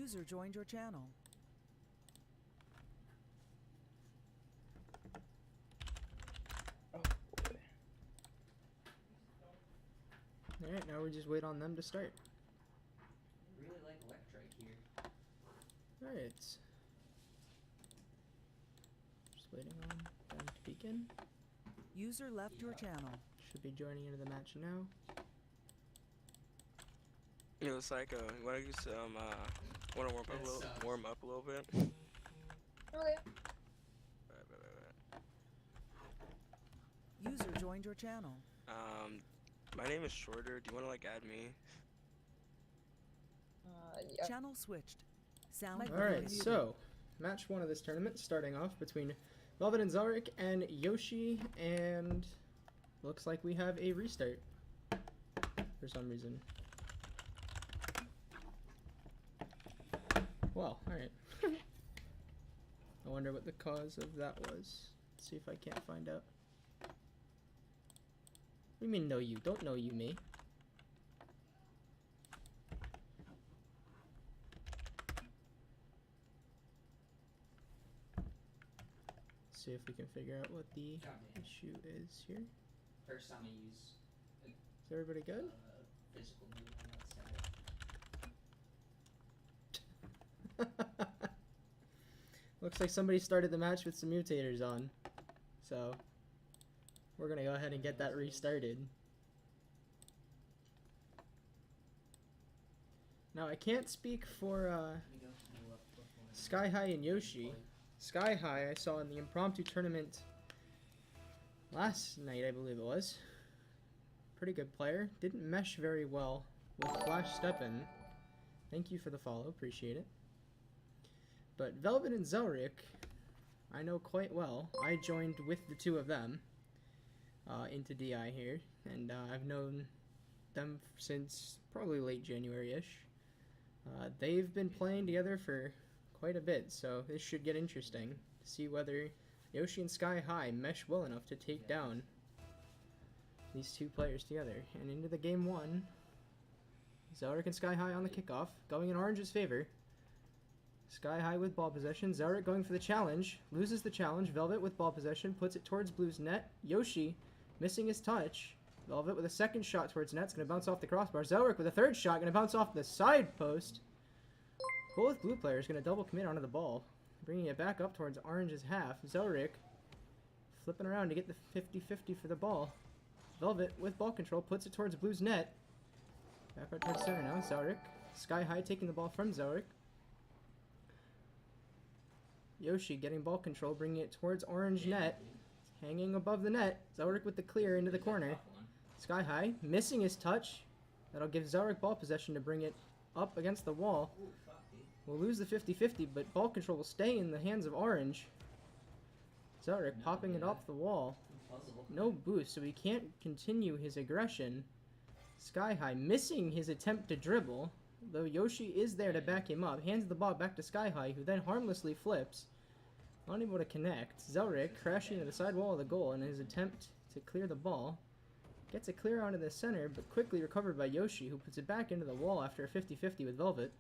User joined your channel. Oh boy. Alright, now we just wait on them to start. I really like Electrike here. Alright. Just waiting on them to begin. User left your channel. Should be joining into the match now. It looks like wanna do some wanna warm up a little bit. Okay. User joined your channel. My name is Shorter. Do you wanna like add me? Yeah. Channel switched. Sound. Alright, so match 1 of this tournament starting off between Velvet and Zelric and Yoshi, and looks like we have a restart for some reason. Well, alright. I wonder what the cause of that was. Let's see if I can't find out. What do you mean, no you? Don't know you, me. See if we can figure out what the issue is here. First time I use Is everybody good? physical move on that side. Looks like somebody started the match with some mutators on. So, we're gonna go ahead and get that restarted. Now, I can't speak for Sky High and Yoshi. Sky High I saw in the impromptu tournament last night, I believe it was. Pretty good player. Didn't mesh very well with Flash Steppin'. Thank you for the follow, appreciate it. But Velvet and Zelric, I know quite well. I joined with the two of them into DI here, and I've known them since probably late January-ish. They've been playing together for quite a bit, so this should get interesting to see whether Yoshi and Sky High mesh well enough to take down these two players together. And into the game 1, Zelric and Sky High on the kickoff, going in Orange's favor. Sky High with ball possession, Zelric going for the challenge, loses the challenge, Velvet with ball possession, puts it towards Blue's net, Yoshi missing his touch, Velvet with a second shot towards net, it's going to bounce off the crossbar, Zelric with a third shot, going to bounce off the side post. Both blue players going to double commit onto the ball, bringing it back up towards Orange's half. Zelric flipping around to get the 50-50 for the ball. Velvet with ball control puts it towards Blue's net. Back right towards center now. Zelric. Sky High taking the ball from Zelric. Yoshi getting ball control, bringing it towards Orange net. Hanging above the net. Zelric with the clear into the corner. Sky High missing his touch. That'll give Zelric ball possession to bring it up against the wall. We'll lose the 50-50, but ball control will stay in the hands of Orange. Zelric popping it off the wall. No boost, so he can't continue his aggression. Sky High missing his attempt to dribble, though Yoshi is there to back him up. Hands the ball back to Sky High, who then harmlessly flips. Unable to connect. Zelric crashing into the side wall of the goal in his attempt to clear the ball. Gets it clear onto the center, but quickly recovered by Yoshi, who puts it back into the wall after a 50-50 with Velvet.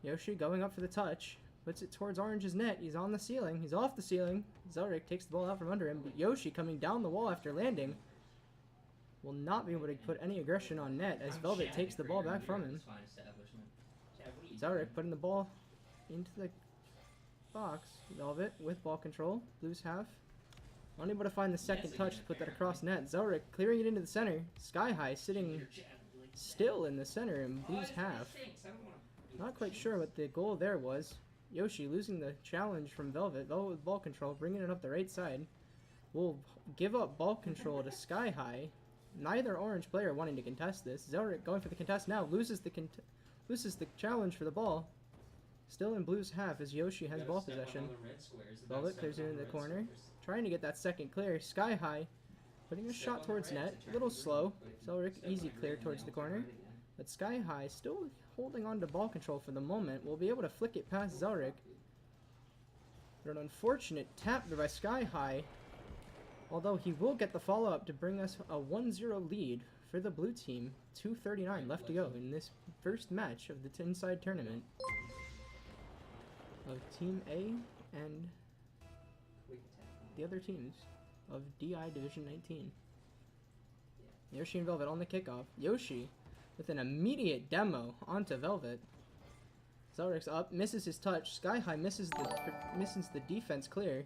Yoshi going up for the touch, puts it towards Orange's net. He's on the ceiling. He's off the ceiling. Zelric takes the ball out from under him, but Yoshi coming down the wall after landing will not be able to put any aggression on net as Velvet takes the ball back from him. Zelric putting the ball into the box. Velvet with ball control. Blues half. Unable to find the second touch to put that across net. Zelric clearing it into the center. Sky High sitting still in the center in Blues half. Not quite sure what the goal there was. Yoshi losing the challenge from Velvet. Velvet with ball control, bringing it up the right side. Will give up ball control to Sky High. Neither Orange player wanting to contest this. Zelric going for the contest now. Loses the challenge for the ball. Still in Blue's half as Yoshi has ball possession. Velvet clears it into the corner. Trying to get that second clear. Sky High putting a shot towards net. A little slow. Zelric easy clear towards the corner. But Sky High still holding on to ball control for the moment. Will be able to flick it past Zelric. But an unfortunate tap by Sky High. Although he will get the follow-up to bring us a 1-0 lead for the blue team. 2:39 left to go in this first match of the Inside tournament. of Team A and Quick attack. the other teams of DI Division 19. Yoshi and Velvet on the kickoff. Yoshi with an immediate demo onto Velvet. Zelric's up, misses his touch. Sky High misses the defense clear.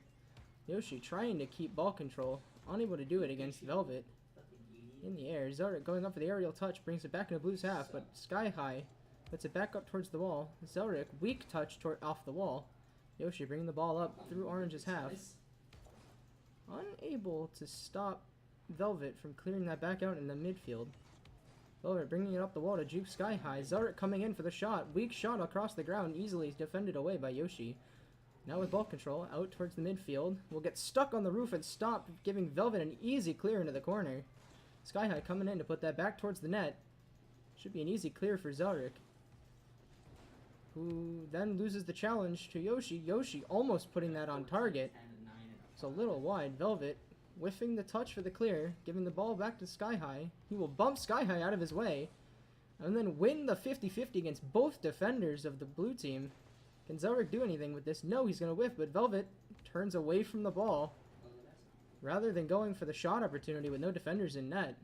Yoshi trying to keep ball control, unable to do it against Velvet. In the air, Zelric going up for the aerial touch, brings it back into Blue's half, but Sky High puts it back up towards the wall. Zelric, weak touch off the wall. Yoshi bringing the ball up through Orange's half. Unable to stop Velvet from clearing that back out in the midfield. Velvet bringing it up the wall to juke Sky High. Zelric coming in for the shot. Weak shot across the ground, easily defended away by Yoshi. Now with ball control, out towards the midfield. Will get stuck on the roof and stop, giving Velvet an easy clear into the corner. Sky High coming in to put that back towards the net. Should be an easy clear for Zelric, who then loses the challenge to Yoshi. Yoshi almost putting that on target. It's a little wide. Velvet whiffing the touch for the clear, giving the ball back to Sky High. He will bump Sky High out of his way, and then win the 50-50 against both defenders of the blue team. Can Zelric do anything with this? No, he's going to whiff, but Velvet turns away from the ball rather than going for the shot opportunity with no defenders in net.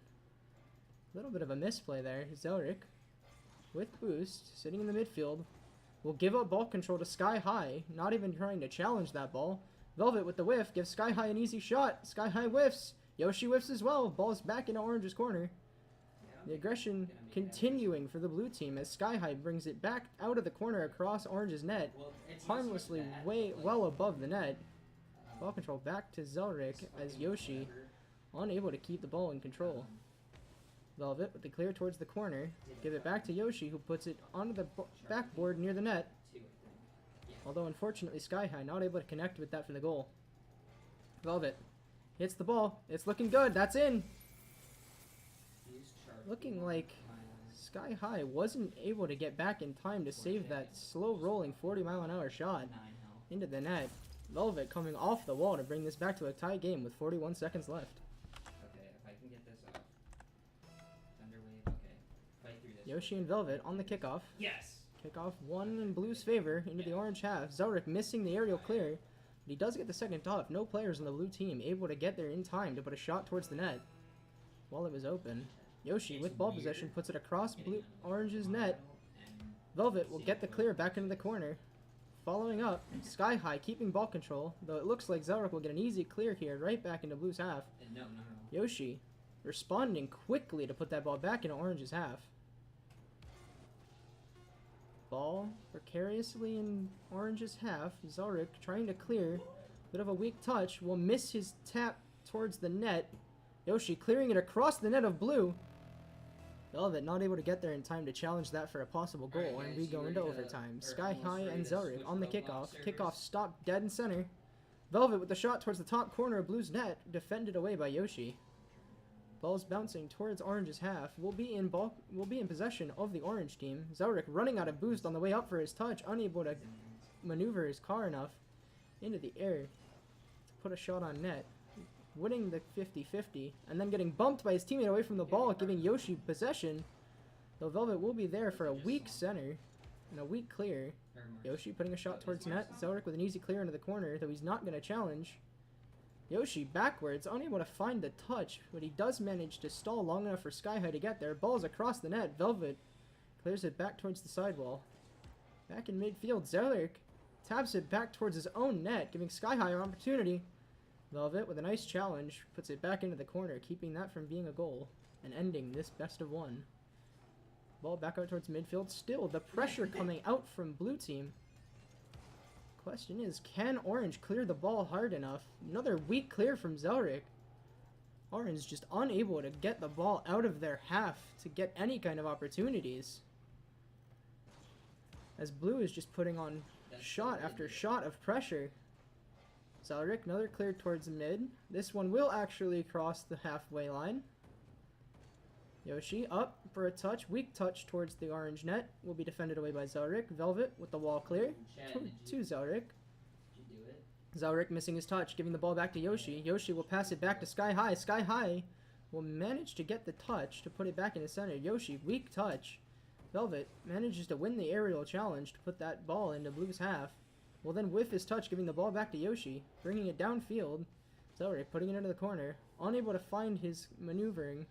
A little bit of a misplay there. Zelric, with boost, sitting in the midfield, will give up ball control to Sky High, not even trying to challenge that ball. Velvet with the whiff gives Sky High an easy shot. Sky High whiffs. Yoshi whiffs as well. Ball's back into Orange's corner. The aggression continuing for the blue team as Sky High brings it back out of the corner across Orange's net, harmlessly well above the net. Ball control back to Zelric as Yoshi unable to keep the ball in control. Velvet with the clear towards the corner. Give it back to Yoshi, who puts it onto the backboard near the net. Although unfortunately Sky High not able to connect with that for the goal. Velvet hits the ball. It's looking good. That's in. Looking like Sky High wasn't able to get back in time to save that slow rolling 40-mile-an-hour shot into the net. Velvet coming off the wall to bring this back to a tie game with 41 seconds left. Okay, if I can get this off. Thunderwave, okay. Fight through this. Yoshi and Velvet on the kickoff. Yes! Kickoff one in Blue's favor into the orange half. Zelric missing the aerial clear, but he does get the second top. No players on the blue team able to get there in time to put a shot towards the net while it was open. Yoshi with ball possession puts it across Orange's net. Velvet will get the clear back into the corner. Following up, Sky High keeping ball control, though it looks like Zelric will get an easy clear here right back into Blue's half. No. Yoshi responding quickly to put that ball back into Orange's half. Ball precariously in Orange's half. Zelric trying to clear. Bit of a weak touch. Will miss his tap towards the net. Yoshi clearing it across the net of Blue. Velvet not able to get there in time to challenge that for a possible goal, Right, and we go into overtime. Sky High and Zelric on the kickoff. Kickoff stopped dead in center. Velvet with the shot towards the top corner of Blue's net, defended away by Yoshi. Ball's bouncing towards Orange's half. Will be in possession of the Orange team. Zelric running out of boost on the way up for his touch, unable to maneuver his car enough into the air to put a shot on net. Winning the 50-50, and then getting bumped by his teammate away from the ball, giving Yoshi possession. Though Velvet will be there for a weak center and a weak clear. Yoshi putting a shot towards net. Zelric with an easy clear into the corner, though he's not going to challenge. Yoshi backwards, unable to find the touch, but he does manage to stall long enough for Sky High to get there. Ball's across the net. Velvet clears it back towards the sidewall. Back in midfield, Zelric taps it back towards his own net, giving Sky High an opportunity. Velvet with a nice challenge puts it back into the corner, keeping that from being a goal and ending this best of one. Ball back out towards midfield. Still the pressure coming out from blue team. Question is, can Orange clear the ball hard enough? Another weak clear from Zelric. Orange just unable to get the ball out of their half to get any kind of opportunities, as Blue is just putting on shot after shot of pressure. Zelric, another clear towards mid. This one will actually cross the halfway line. Yoshi up for a touch. Weak touch towards the orange net. Will be defended away by Zelric. Velvet with the wall clear to Zelric. Zelric missing his touch, giving the ball back to Yoshi. Yoshi will pass it back to Sky High. Sky High will manage to get the touch to put it back in the center. Yoshi, weak touch. Velvet manages to win the aerial challenge to put that ball into Blue's half. will then whiff his touch, giving the ball back to Yoshi, bringing it downfield. Zelric putting it into the corner, unable to find his maneuvering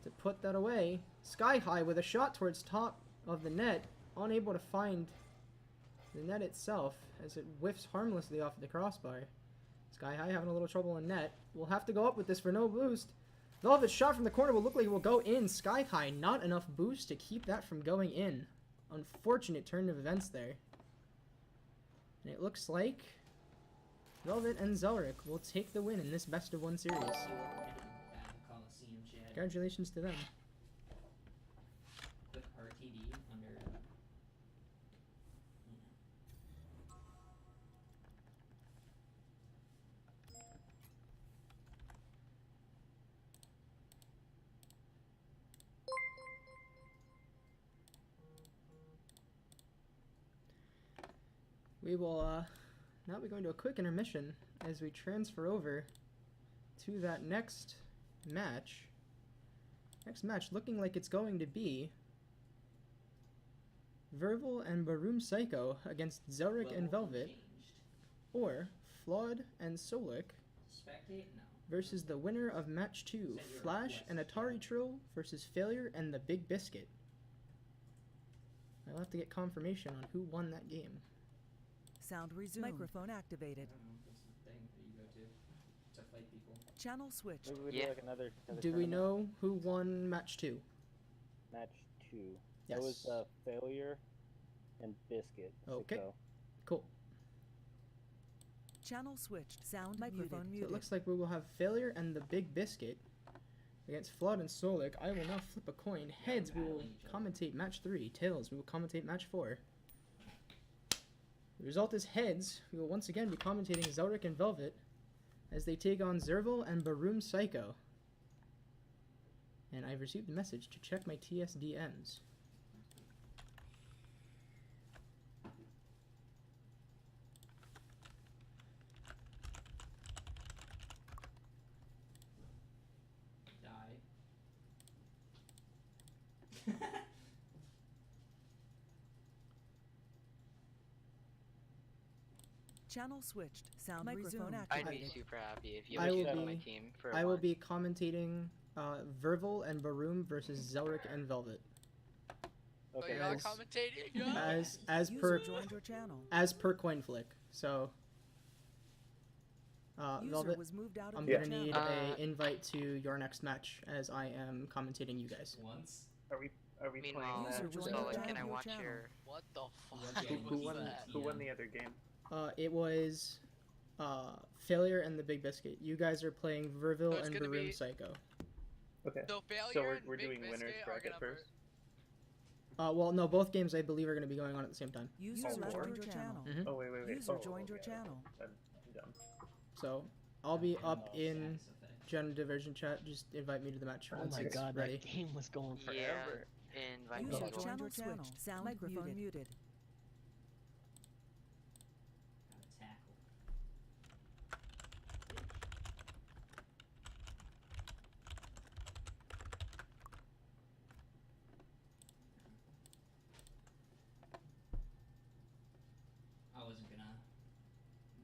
to put that away. Sky High with a shot towards top of the net, unable to find the net itself as it whiffs harmlessly off the crossbar. Sky High having a little trouble in net. We'll have to go up with this for no boost. Velvet's shot from the corner will look like it will go in. Sky High, not enough boost to keep that from going in. Unfortunate turn of events there. And it looks like Velvet and Zelric will take the win in this best of 1 series. Coliseum chat. Congratulations to them. Click RTD under. We will now be going to a quick intermission as we transfer over to that next match. Next match looking like it's going to be Verval and Baroom Psycho against Zelric and Velvet, Changed. or Flawed and Solik Spectate? No. versus the winner of match 2, Send your Flash and request, Atari Trill versus Failure and the Big Biscuit. I'll have to get confirmation on who won that game. Sound resumed. Microphone activated. I don't know. What's the thing that you go to fight people? Channel switched. Maybe we do Yeah. like another Do we tournament. know who won match 2? Match 2. Yes. That was Failure and Biscuit. Okay. 6-0. Cool. Channel switched. Sound microphone So muted. it looks like we will have Failure and the Big Biscuit against Flawed and Solik. I will now flip a coin. Heads, we will battling each other. commentate match 3. Tails, we will commentate match 4. The result is heads. We will once again be commentating Zelric and Velvet as they take on Zerval and Baroom Psycho. And I've received a message to check my TSDMs. Die. Channel switched. Sound microphone I'd be activated. super happy if you I were will on my be- team for I will once. be commentating Verval and Baroom versus Zelric and Velvet. Okay. you're all cool. commentating? As User per joined your channel. coin flick. So User Velvet, was moved out of I'm your gonna channel. need a invite to your next match as I am commentating you guys. Once. Are we Meanwhile, User playing was that? moved Solid, out can of I your watch channel. your... What the fuck? Who won the other game? It was Failure and the Big Biscuit. You guys are playing Verville it's and gonna Baroom be- Psycho. Okay. So failure So and we're Big doing Biscuit winners are bracket gonna first. Well, no, both games I believe are going to be going on at the same time. User Oh, left more? your channel. Mhm. Oh wait. User Oh, joined your okay. channel. I'm dumb. So I'll be up in Status effect. Gen Division chat. Just invite me to the match Oh once my it's god, ready. that game was going Yeah, forever. invite me User to go. channel switched. Sound microphone muted. Gotta tackle. I wasn't gonna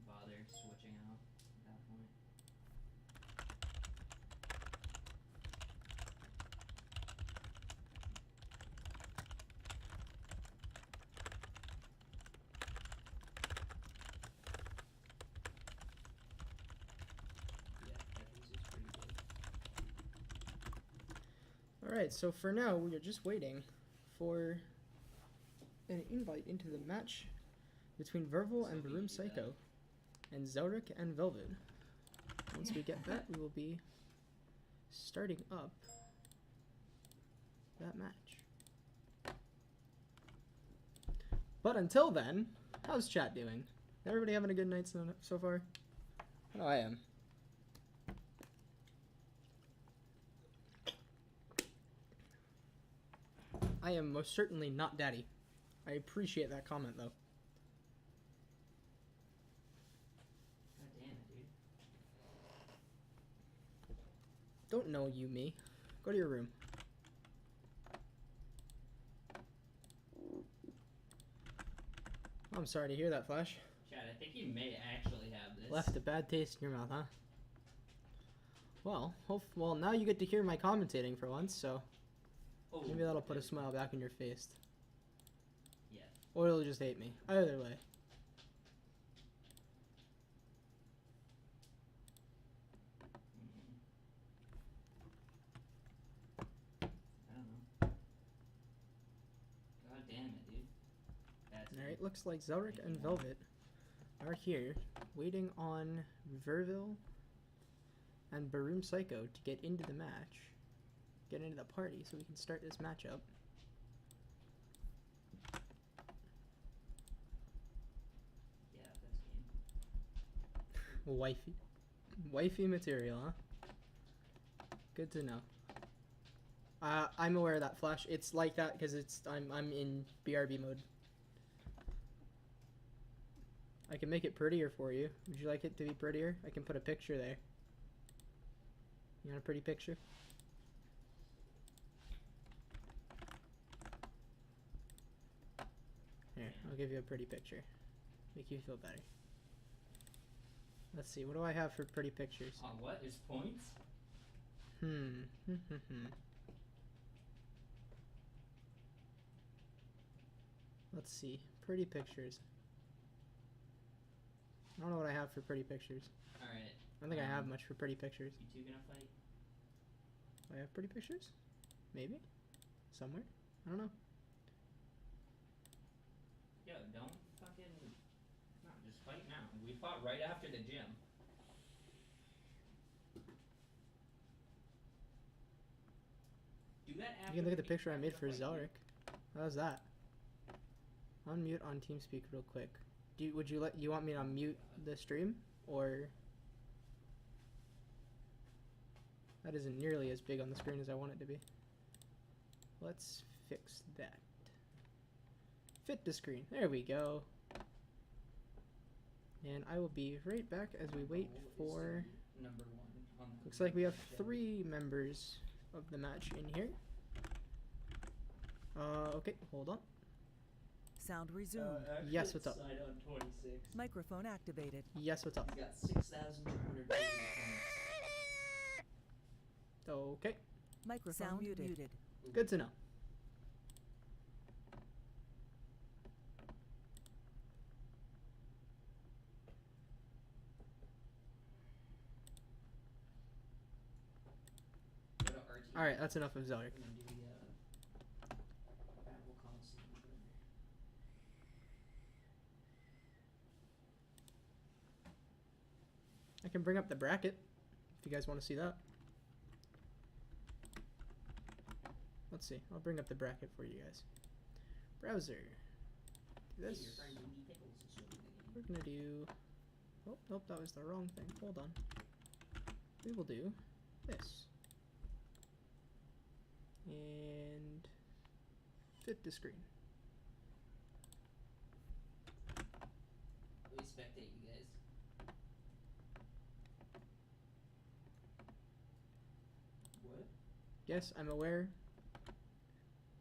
bother switching out at that point. Yeah, that piece is pretty good. Alright, so for now, we are just waiting for an invite into the match between Verval and So we Baroom can do that. Psycho and Zelric and Velvet. Once we get that, we will be starting up that match. But until then, how's chat doing? Everybody having a good night so far? I know I am. I am most certainly not daddy. I appreciate that comment though. God damn it, dude. Don't know you, me. Go to your room. I'm sorry to hear that, Flash. Chad, I think you may actually have this. Left a bad taste in your mouth, huh? Well, well, now you get to hear my commentating for once, so Oh, maybe that'll put a smile back on your face. Yeah. Or you'll just hate me. Either way. I don't know. God damn it, dude. That's Alright, looks like Zelric and Velvet are here, waiting on Verville and Baroom Psycho to get into the match. Get into the party so we can start this matchup. Yeah, that's game. Wifey material, huh? Good to know. I'm aware of that, Flash. It's like that because I'm in BRB mode. I can make it prettier for you. Would you like it to be prettier? I can put a picture there. You want a pretty picture? Here, I'll give you a pretty picture. Make you feel better. Let's see, what do I have for pretty pictures? On what? There's points? Let's see, pretty pictures. I don't know what I have for pretty pictures. Alright. I don't think I have much for pretty pictures. You two gonna fight? Do I have pretty pictures? Maybe? Somewhere? I don't know. Yo, don't fucking... No, just fight now. We fought right after the gym. Do that after You can look at the we- picture I made after for the fight, Zelric. How's that? Unmute on TeamSpeak real quick. Would you want me to mute the stream? Or... That isn't nearly as big on the screen as I want it to be. Let's fix that. Fit the screen. There we go. And I will be right back as we wait for... Number one on the Looks like we have 3 members of the match in here. Okay, hold on. Sound resumed. Yes, what's up? Side on 26. Microphone activated. Yes, what's up? He's got 6,200 points. Okay, Microphone sound muted. good to know. Go to RT. Alright, that's enough of Zelric. And then do the, Battle Coliseum, whatever. I can bring up the bracket if you guys want to see that. Let's see, I'll bring up the bracket for you guys. Browser. Do Hey, this. your friend Booty Pickles is joining the game. We're gonna do... Oh, nope, that was the wrong thing. Hold on. We will do this. And fit the screen. We spectate you guys. What? Yes, I'm aware.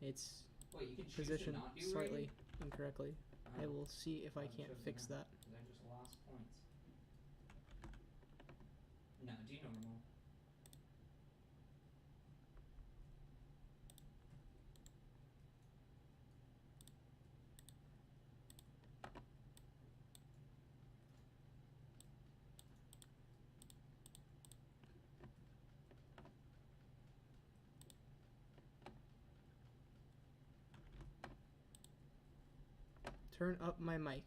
It's Wait, you can choose to positioned not do slightly rating? incorrectly. I Oh, will see if I I'm can't chosen fix not, that. 'cause I just lost points. No, do normal. Turn up my mic.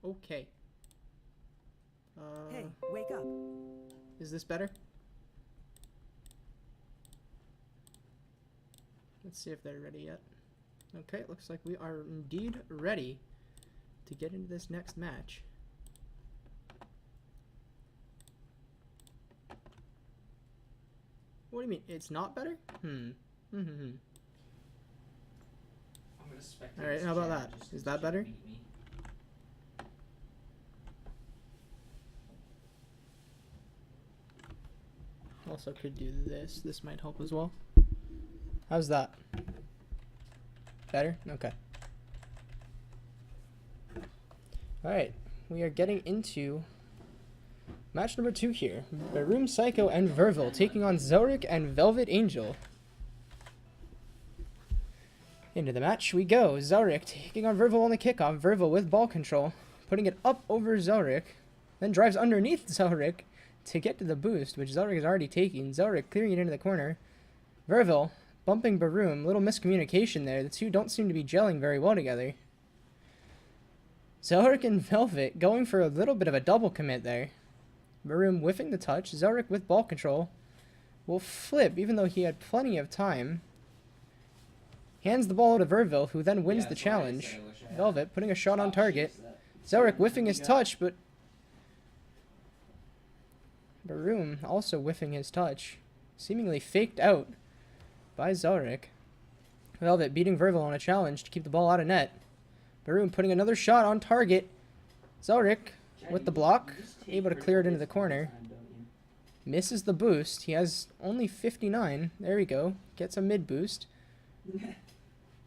Okay. Hey, wake up. Is this better? Let's see if they're ready yet. Okay, it looks like we are indeed ready to get into this next match. What do you mean? It's not better? I'm gonna spectate. Alright, this how about chat that? just Is 'cause that she better? beat me. Also could do this. This might help as well. How's that? Better? Okay. Alright, we are getting into match number 2 here. Baroom Psycho and Vervil taking on Zelric and Velvet Angel. Into the match we go. Zelric taking on Vervil on the kickoff. Vervil with ball control, putting it up over Zelric, then drives underneath Zelric to get to the boost, which Zelric is already taking. Zelric clearing it into the corner. Vervil bumping Baroom. Little miscommunication there. The two don't seem to be gelling very well together. Zelric and Velvet going for a little bit of a double commit there. Baroom whiffing the touch. Zelric with ball control will flip, even though he had plenty of time. Hands the ball to Vervil, who then wins the challenge. Velvet putting a shot on target. Zelric whiffing his touch, but Baroom also whiffing his touch. Seemingly faked out by Zelric. Velvet beating Vervil on a challenge to keep the ball out of net. Baroom putting another shot on target. Zelric with the block, able to clear it into the corner. Misses the boost. He has only 59. There we go. Gets a mid boost.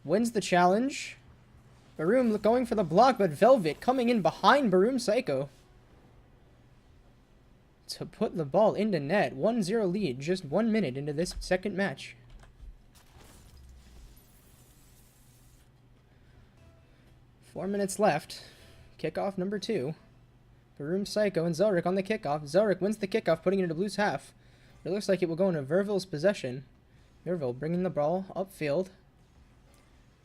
Wins the challenge. Baroom going for the block, but Velvet coming in behind Baroom Psycho to put the ball into net. 1-0 lead, just 1 minute into this second match. Four minutes left. Kickoff number 2. Baroom Psycho and Zelric on the kickoff. Zelric wins the kickoff, putting it into Blue's half. It looks like it will go into Vervil's possession. Vervil bringing the ball upfield.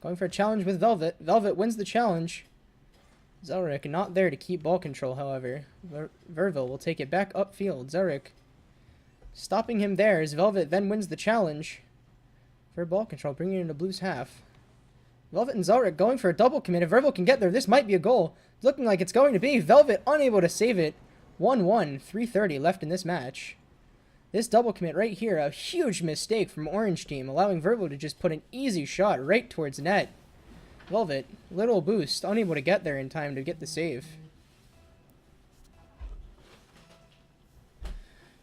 Going for a challenge with Velvet. Velvet wins the challenge. Zelric not there to keep ball control, however. Vervil will take it back upfield. Zelric stopping him there as Velvet then wins the challenge for ball control, bringing it into Blue's half. Velvet and Zelric going for a double commit. If Vervil can get there, this might be a goal. It's looking like it's going to be. Velvet unable to save it. 1-1, 3:30 left in this match. This double commit right here, a huge mistake from Orange Team, allowing Vervil to just put an easy shot right towards net. Velvet, little boost, unable to get there in time to get the save.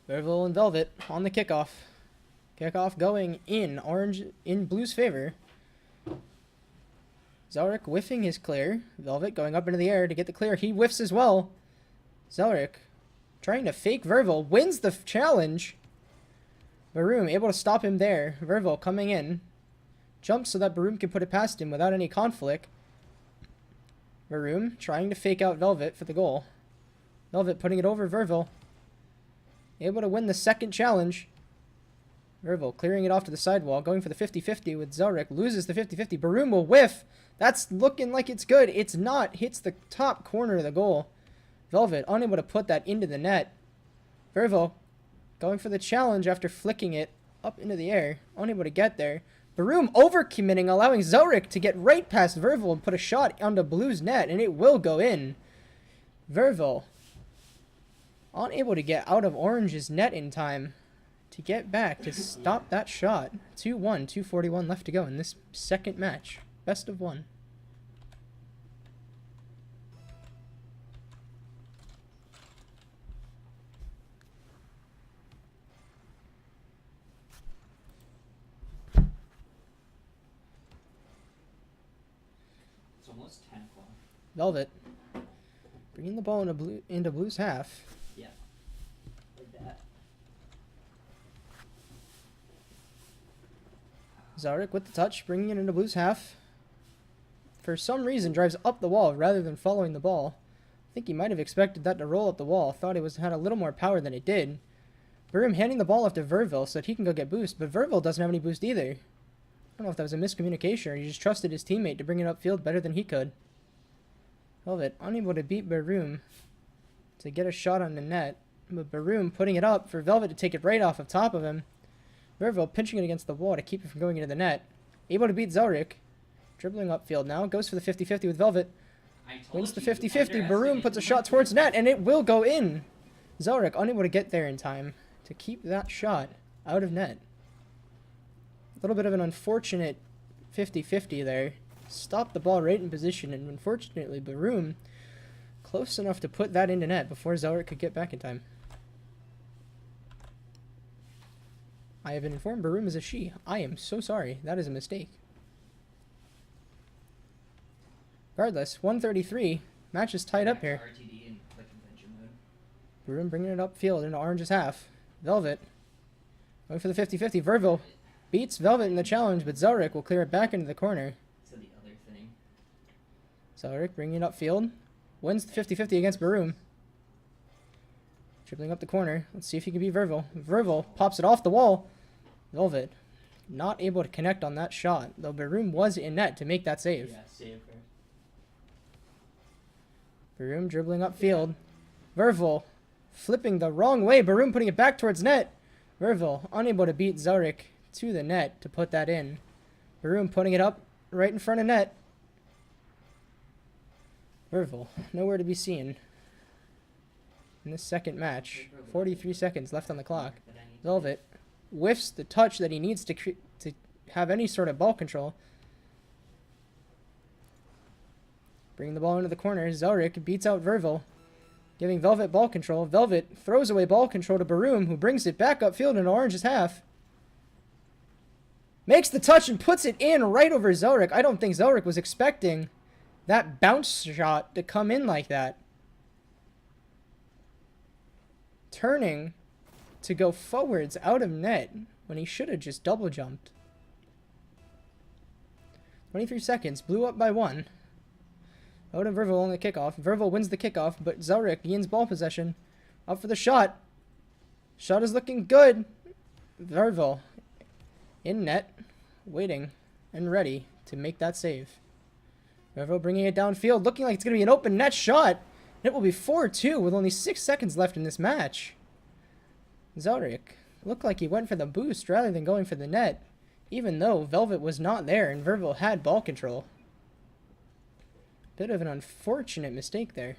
Vervil and Velvet on the kickoff. Kickoff going in Blue's favor. Zelric whiffing his clear. Velvet going up into the air to get the clear. He whiffs as well. Zelric trying to fake Vervil. Wins the challenge. Baroom able to stop him there. Vervil coming in. Jumps so that Baroom can put it past him without any conflict. Baroom trying to fake out Velvet for the goal. Velvet putting it over Vervil. Able to win the second challenge. Vervil clearing it off to the sidewall. Going for the 50-50 with Zelric. Loses the 50-50. Baroom will whiff. That's looking like it's good. It's not. Hits the top corner of the goal. Velvet unable to put that into the net. Vervil going for the challenge after flicking it up into the air. Unable to get there. Baroom overcommitting, allowing Zelric to get right past Vervil and put a shot onto Blue's net, and it will go in. Vervil unable to get out of Orange's net in time to get back to stop that shot. 2-1, 2:41 left to go in this second match. Best of 1. It's almost 10 o'clock. Velvet bringing the ball into Blue's half. Yeah. Like that. Zelric with the touch, bringing it into Blue's half. For some reason, drives up the wall rather than following the ball. I think he might have expected that to roll up the wall. Thought it had a little more power than it did. Baroom handing the ball off to Vervil so that he can go get boost, but Vervil doesn't have any boost either. I don't know if that was a miscommunication or he just trusted his teammate to bring it upfield better than he could. Velvet unable to beat Baroom to get a shot on the net, but Baroom putting it up for Velvet to take it right off of top of him. Vervil pinching it against the wall to keep it from going into the net. Able to beat Zelric. Dribbling upfield now. Goes for the 50-50 with Velvet. Wins the 50-50. Baroom puts a shot towards net, and it will go in. Zelric unable to get there in time to keep that shot out of net. A little bit of an unfortunate 50-50 there. Stopped the ball right in position, and unfortunately Baroom close enough to put that into net before Zelric could get back in time. I have been informed Baroom is a she. I am so sorry. That is a mistake. Regardless, 133. Match is tied up here. RTD and click adventure mode. Barum bringing it upfield into Orange's half. Velvet going for the 50-50. Verville beats Velvet in the challenge, but Zelric will clear it back into the corner. So the other thing. Zelric bringing it upfield. Wins the 50-50 against Barum. Dribbling up the corner. Let's see if he can beat Verville. Verville pops it off the wall. Velvet not able to connect on that shot, though Barum was in net to make that save. Yeah, save first. Barum dribbling upfield. Verville flipping the wrong way. Barum putting it back towards net. Verville unable to beat Zelric to the net to put that in. Barum putting it up right in front of net. Verville nowhere to be seen in this second match. 43 seconds left on the clock. Velvet whiffs the touch that he needs to have any sort of ball control. Bringing the ball into the corner. Zelric beats out Verville, giving Velvet ball control. Velvet throws away ball control to Barum, who brings it back upfield in Orange's half. Makes the touch and puts it in right over Zelric. I don't think Zelric was expecting that bounce shot to come in like that. Turning to go forwards out of net when he should have just double jumped. 23 seconds. Blew up by 1. Odin Verville on the kickoff. Verville wins the kickoff, but Zelric gains ball possession. Up for the shot. Shot is looking good. Verville in net, waiting and ready to make that save. Verville bringing it downfield, looking like it's going to be an open net shot. It will be 4-2 with only 6 seconds left in this match. Zelric looked like he went for the boost rather than going for the net, even though Velvet was not there and Verville had ball control. Bit of an unfortunate mistake there.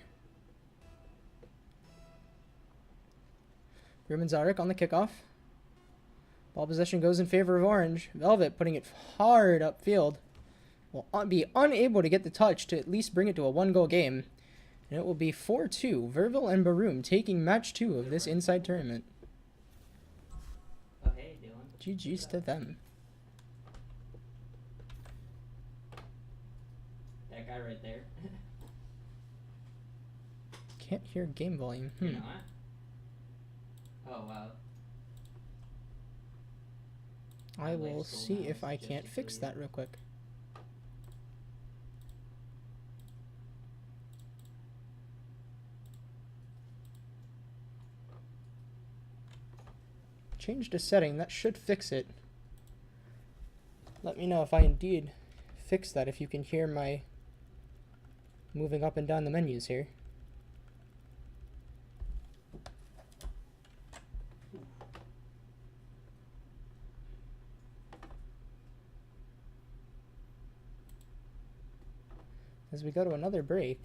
Ruben Zelric on the kickoff. Ball possession goes in favor of Orange. Velvet putting it hard upfield. Will be unable to get the touch to at least bring it to a 1-goal game. And it will be 4-2. Verville and Barum taking match 2 of this inside tournament. Oh, hey, Dylan. GG's to them. That guy right there. Can't hear game volume. You're not? Oh, wow. I will see if I can't fix that real quick. Changed a setting. That should fix it. Let me know if I indeed fix that, if you can hear my moving up and down the menus here. As we go to another break,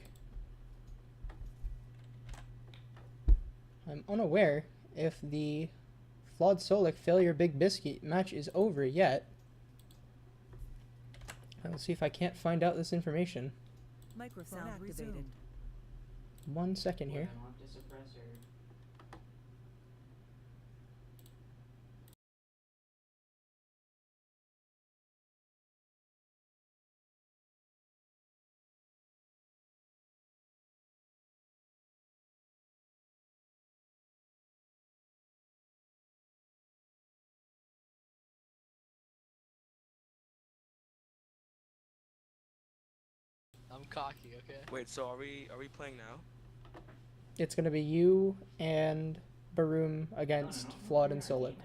I'm unaware if the Flawed Solik Failure Big Biscuit match is over yet. I will see if I can't find out this information. Microphone activated. 1 second here. Unlock the suppressor. I'm cocky, okay? Wait, so are we playing now? It's going to be you and Barum against Flawed and Solik.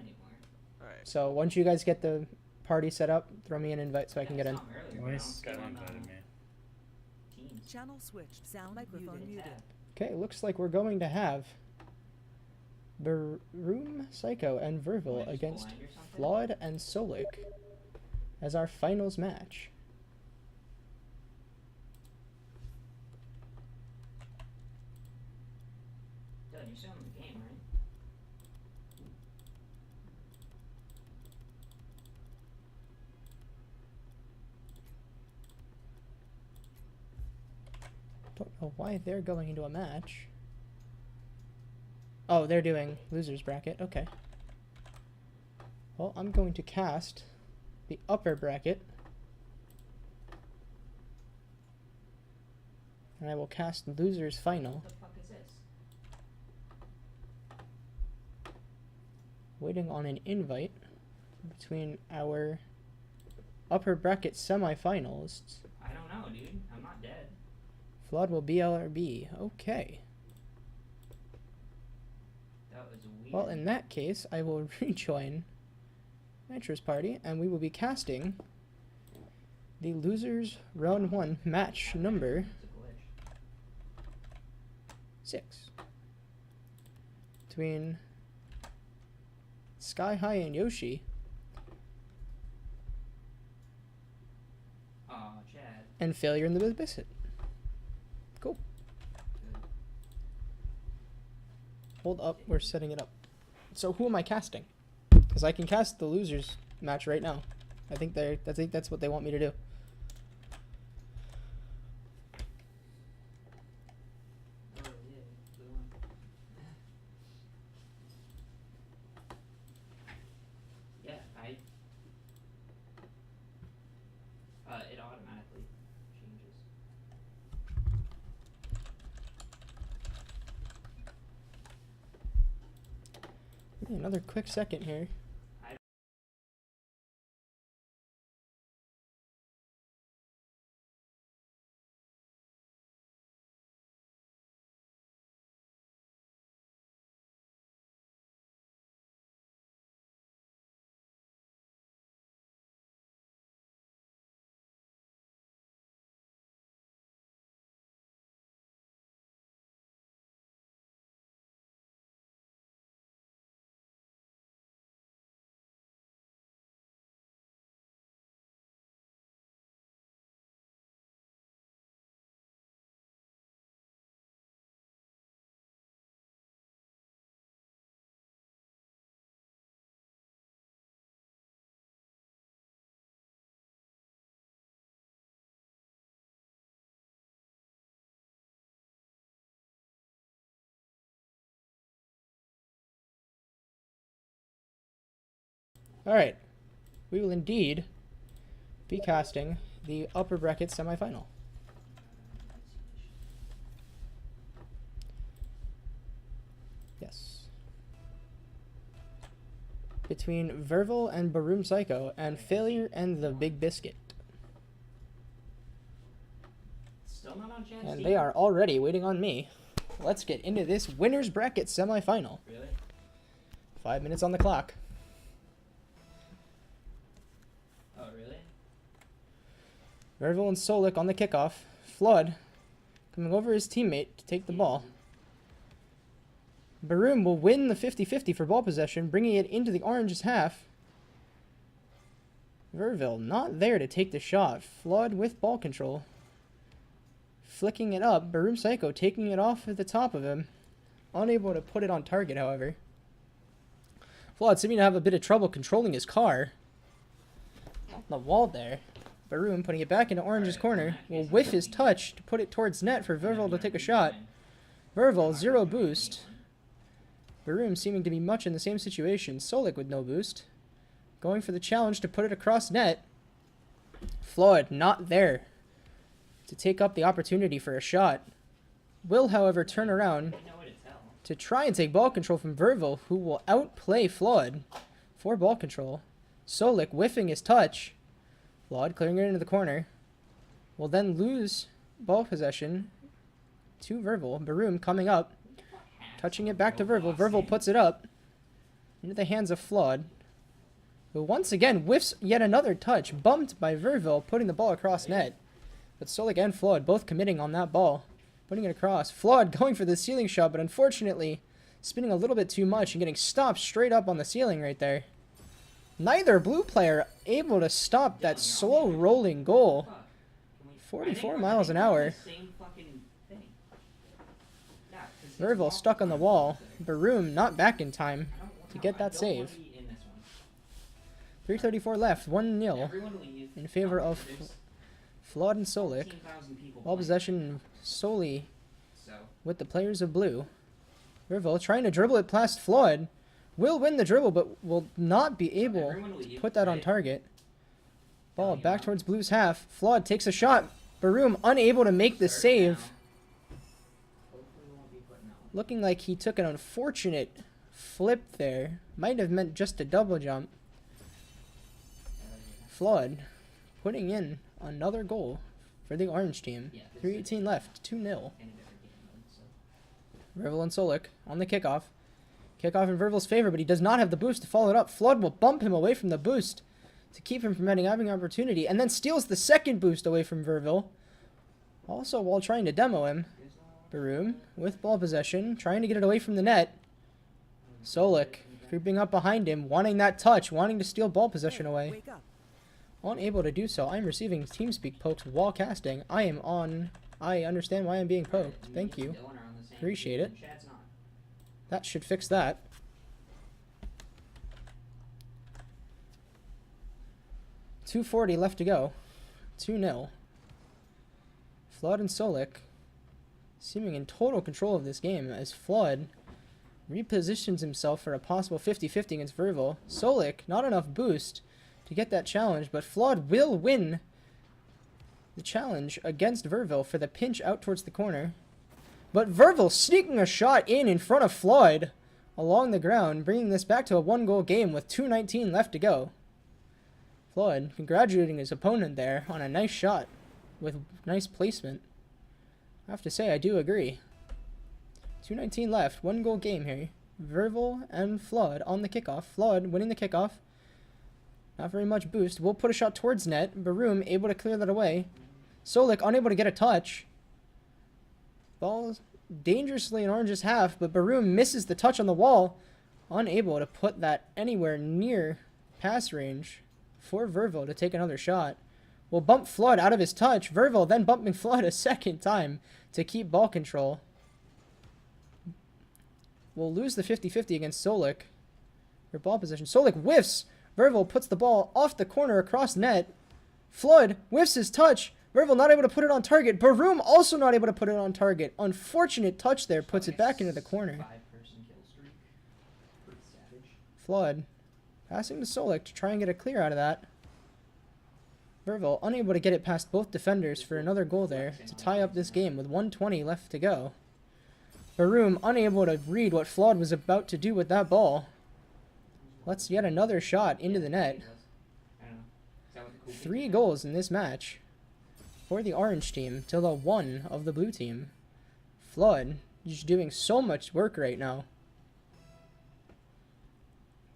Alright. So once you guys get the party set up, throw me an invite so I can get in. Channel switched. Sound microphone muted. Okay, looks like we're going to have Barum, Psycho, and Verville against Flawed and Solik as our finals match. Dylan, you're still in the game, right? Don't know why they're going into a match. Oh, they're doing losers bracket. Okay. Well, I'm going to cast the upper bracket. And I will cast Loser's Final. What the fuck is this? Waiting on an invite between our upper bracket semifinalists. I don't know, dude. I'm not dead. Flood will BLRB. Okay. That was weird. Well, in that case, I will rejoin Nitro's party, and we will be casting the Losers Round 1 match number It's a glitch. 6. Between Sky High and Yoshi Aw, Chad. and Failure in the Biscuit. Cool. Good. Hold up, we're setting it up. So who am I casting? Because I can cast the Losers match right now. I think that's what they want me to do. Oh, yeah. Blue one. Yeah, it automatically changes. Another quick second here. Alright, we will indeed be casting the upper bracket semifinal. Yes. Between Verval and Baroom Psycho and Failure and the Big Biscuit. Still not on Chad's And team? they are already waiting on me. Let's get into this winner's bracket semifinal. Really? 5 minutes on the clock. Oh, really? Verval and Solik on the kickoff. Flood coming over his teammate to take the ball. Baroom will win the 50-50 for ball possession, bringing it into the orange's half. Verval not there to take the shot. Flood with ball control. Flicking it up. Baroom Psycho taking it off at the top of him. Unable to put it on target, however. Flood seeming to have a bit of trouble controlling his car. On the wall there. Baroom putting it back into Orange's corner. Will whiff his touch to put it towards net for Verval to take a shot. Verval, 0 boost. Baroom seeming to be much in the same situation. Solik with no boost. Going for the challenge to put it across net. Floyd not there to take up the opportunity for a shot. Will, however, turn around to try and take ball control from Verval, who will outplay Floyd for ball control. Solik whiffing his touch. Floyd clearing it into the corner. Will then lose ball possession to Verval. Baroom coming up. Touching it back to Verval. Verval puts it up into the hands of Flood, who once again whiffs yet another touch. Bumped by Verval, putting the ball across net. But Solik and Flood both committing on that ball. Putting it across. Flood going for the ceiling shot, but unfortunately spinning a little bit too much and getting stopped straight up on the ceiling right there. Neither blue player able to stop that slow rolling goal. 44 miles an hour. Verval stuck on the wall. Baroom not back in time to get that save. 3:34 left. 1-0 in favor of Flood and Solik. Ball possession solely with the players of blue. Verval trying to dribble it past Floyd. Will win the dribble, but will not be able to put that on target. Ball back towards blue's half. Flood takes a shot. Baroom unable to make the save. looking like he took an unfortunate flip there. Might have meant just a double jump. Flood putting in another goal for the orange team. 3:18 left, 2-0. Verville and Solik on the kickoff. Kickoff in Verville's favor, but he does not have the boost to follow it up. Flood will bump him away from the boost to keep him from having an opportunity, and then steals the second boost away from Verville. Also, while trying to demo him, Baroom with ball possession, trying to get it away from the net. Solik creeping up behind him, wanting that touch, wanting to steal ball possession away. Wake up. Unable to do so. I'm receiving TeamSpeak pokes while casting. I am on. I understand why I'm being poked. Thank you. Appreciate it. That should fix that. .240 left to go. 2-0. Flood and Solik seeming in total control of this game as Flood repositions himself for a possible 50-50 against Verville. Solik, not enough boost to get that challenge, but Flood will win the challenge against Verville for the pinch out towards the corner. But Verville sneaking a shot in front of Floyd along the ground, bringing this back to a 1-goal game with 2:19 left to go. Floyd congratulating his opponent there on a nice shot with nice placement. I have to say, I do agree. 2:19 left, 1-goal game here. Verville and Flood on the kickoff. Flood winning the kickoff. Not very much boost. Will put a shot towards net. Baroom able to clear that away. Solik unable to get a touch. Ball dangerously in Orange's half, but Baroom misses the touch on the wall. Unable to put that anywhere near pass range for Verville to take another shot. Will bump Flood out of his touch. Verville then bumping Flood a second time to keep ball control. Will lose the 50-50 against Solik for ball possession. Solik whiffs. Verville puts the ball off the corner across net. Flood whiffs his touch. Verville not able to put it on target. Baroom also not able to put it on target. Unfortunate touch there. Puts it back into the corner. Flood passing to Solik to try and get a clear out of that. Verville unable to get it past both defenders for another goal there to tie up this game with 1:20 left to go. Baroom unable to read what Flood was about to do with that ball. Let's yet another shot into the net. 3 goals in this match for the orange team to the 1 of the blue team. Flood just doing so much work right now.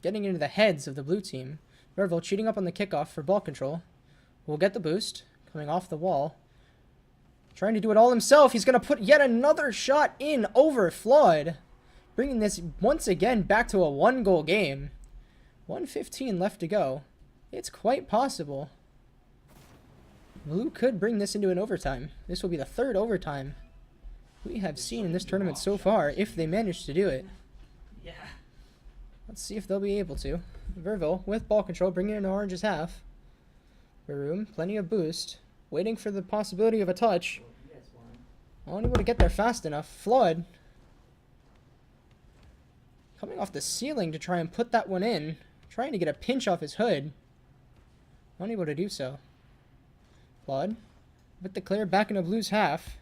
Getting into the heads of the blue team. Verville cheating up on the kickoff for ball control. Will get the boost. Coming off the wall. Trying to do it all himself. He's going to put yet another shot in over Flood. Bringing this once again back to a 1-goal game. 1:15 left to go. It's quite possible Blue could bring this into an overtime. This will be the 3rd overtime we have seen in this tournament so far, if they manage to do it. Yeah. Let's see if they'll be able to. Verville, with ball control, bringing it in Orange's half. Baroom, plenty of boost. Waiting for the possibility of a touch. Unable to get there fast enough. Flood coming off the ceiling to try and put that one in. Trying to get a pinch off his hood. Unable to do so. Flood with the clear back into Blue's half.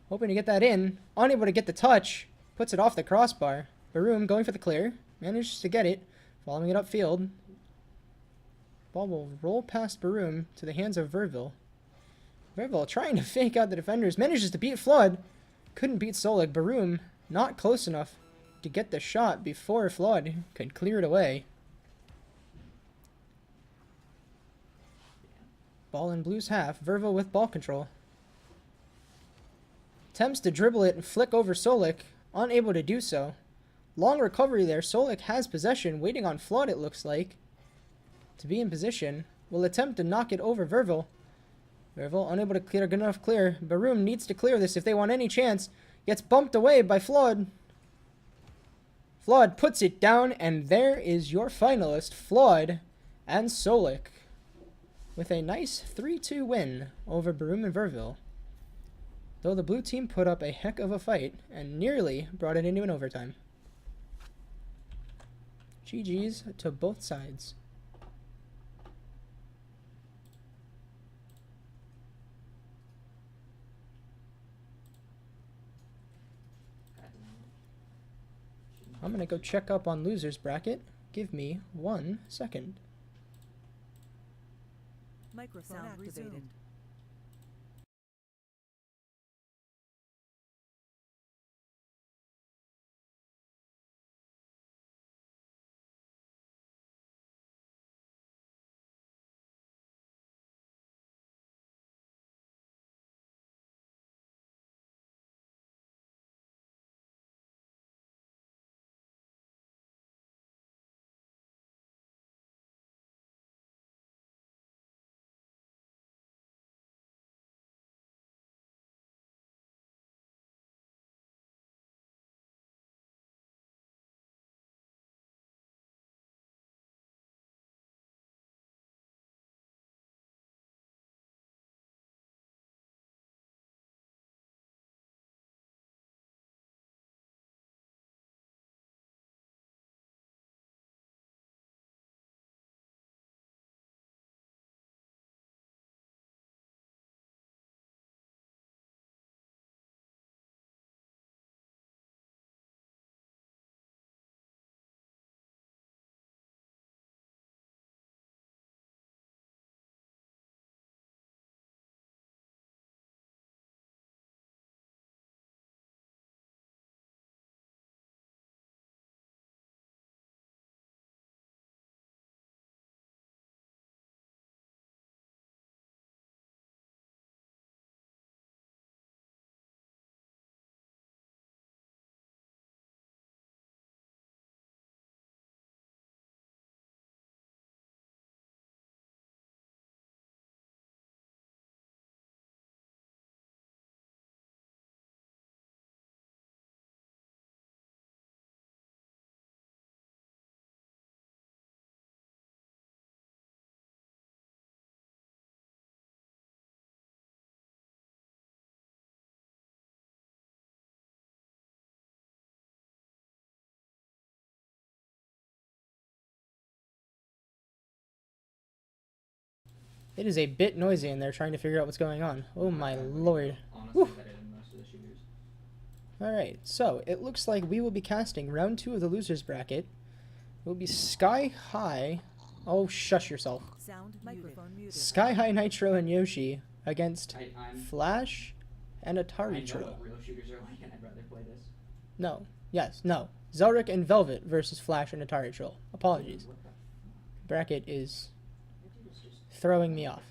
Hoping to get that in. Unable to get the touch. Puts it off the crossbar. Baroom going for the clear. Manages to get it. Following it upfield. Ball will roll past Baroom to the hands of Verville. Verville trying to fake out the defenders. Manages to beat Flood. Couldn't beat Solik. Baroom not close enough to get the shot before Flood could clear it away. Ball in Blue's half. Verville with ball control. Attempts to dribble it and flick over Solik. Unable to do so. Long recovery there. Solik has possession. Waiting on Flood, it looks like, to be in position. Will attempt to knock it over Verville. Verville unable to clear. Good enough clear. Baroom needs to clear this if they want any chance. Gets bumped away by Flood. Flood puts it down, and there is your finalist, Flood and Solik, with a nice 3-2 win over Baroom and Verville. Though the blue team put up a heck of a fight and nearly brought it into an overtime. GG's to both sides. I'm gonna go check up on losers bracket. Give me 1 second. Microphone activated. It is a bit noisy in there trying to figure out what's going on. Oh my lord. Honestly, better than most of the shooters. Alright, so it looks like we will be casting round 2 of the losers bracket. It will be Sky High. Oh, shush yourself. Sound microphone muted. Sky High Nitro and Yoshi against I'm Flash and I Atari know Troll. what real shooters are like, and I'd rather play this. No. Yes, no. Zelric and Velvet versus Flash and Atari Troll. Apologies. What the fuck? Bracket is That dude is just throwing me off.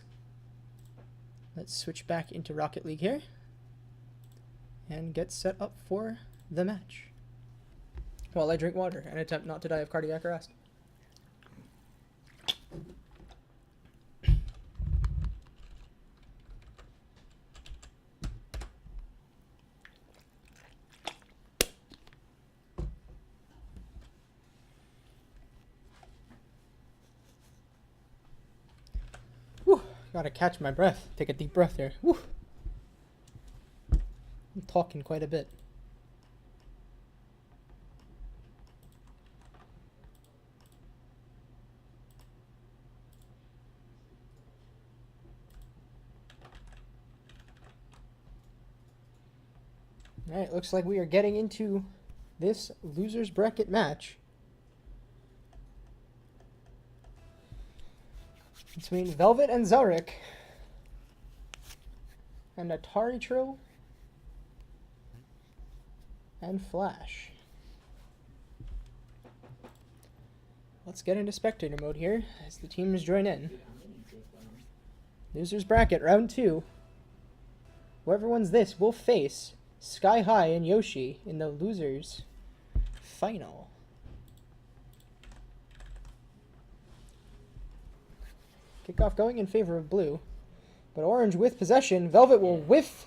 Let's switch back into Rocket League here and get set up for the match. While I drink water and attempt not to die of cardiac arrest. Whew, gotta catch my breath. Take a deep breath here. Whew. I'm talking quite a bit. Alright, looks like we are getting into this loser's bracket match between Velvet and Zelric and Atari Troll and Flash. Let's get into spectator mode here as the teams join in. dude, I'm getting dick on. Losers bracket, round 2. Whoever wins this will face Sky High and Yoshi in the losers final. Kickoff going in favor of blue, but orange with possession. Velvet will whiff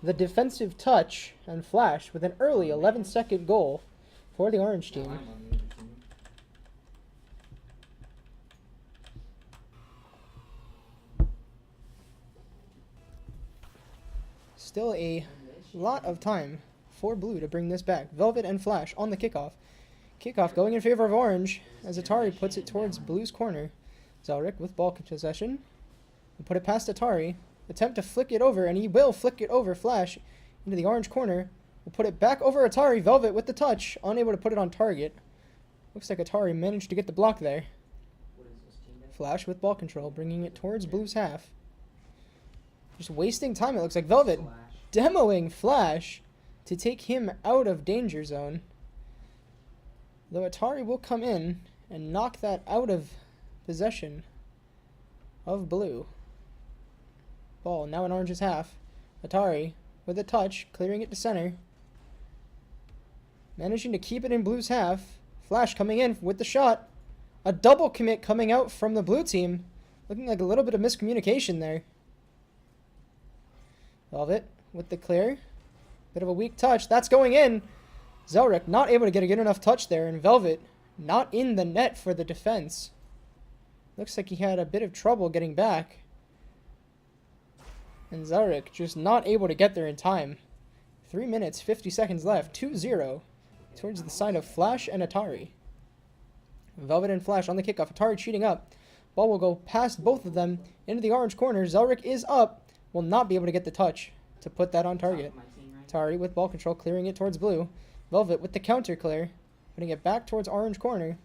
the defensive touch and Flash with an early 11-second goal for the orange No, team. I'm on the other team. Still a lot of time for blue to bring this back. Velvet and Flash on the kickoff. Kickoff going in favor of orange as Atari puts it towards blue's corner. Zelric with ball possession. Will put it past Atari. Attempt to flick it over, and he will flick it over Flash into the orange corner. We'll put it back over Atari. Velvet with the touch. Unable to put it on target. Looks like Atari managed to get the block there. What is this team doing? Flash with ball control, bringing it towards Blue's half. Just wasting time, it looks like. Velvet Slash. demoing Flash to take him out of danger zone. Though Atari will come in and knock that out of possession of Blue. Ball now in Orange's half. Atari with a touch, clearing it to center. Managing to keep it in Blue's half. Flash coming in with the shot. A double commit coming out from the Blue team. Looking like a little bit of miscommunication there. Velvet with the clear. Bit of a weak touch. That's going in. Zelric not able to get a good enough touch there. And Velvet not in the net for the defense. Looks like he had a bit of trouble getting back. And Zelric just not able to get there in time. 3 minutes, 50 seconds left. 2-0 towards the side of Flash and Atari. Velvet and Flash on the kickoff. Atari cheating up. Ball will go past both of them into the orange corner. Zelric is up. Will not be able to get the touch to put that on target. My team right Atari with ball control, clearing it towards Blue. Velvet with the counter clear, putting it back towards orange corner.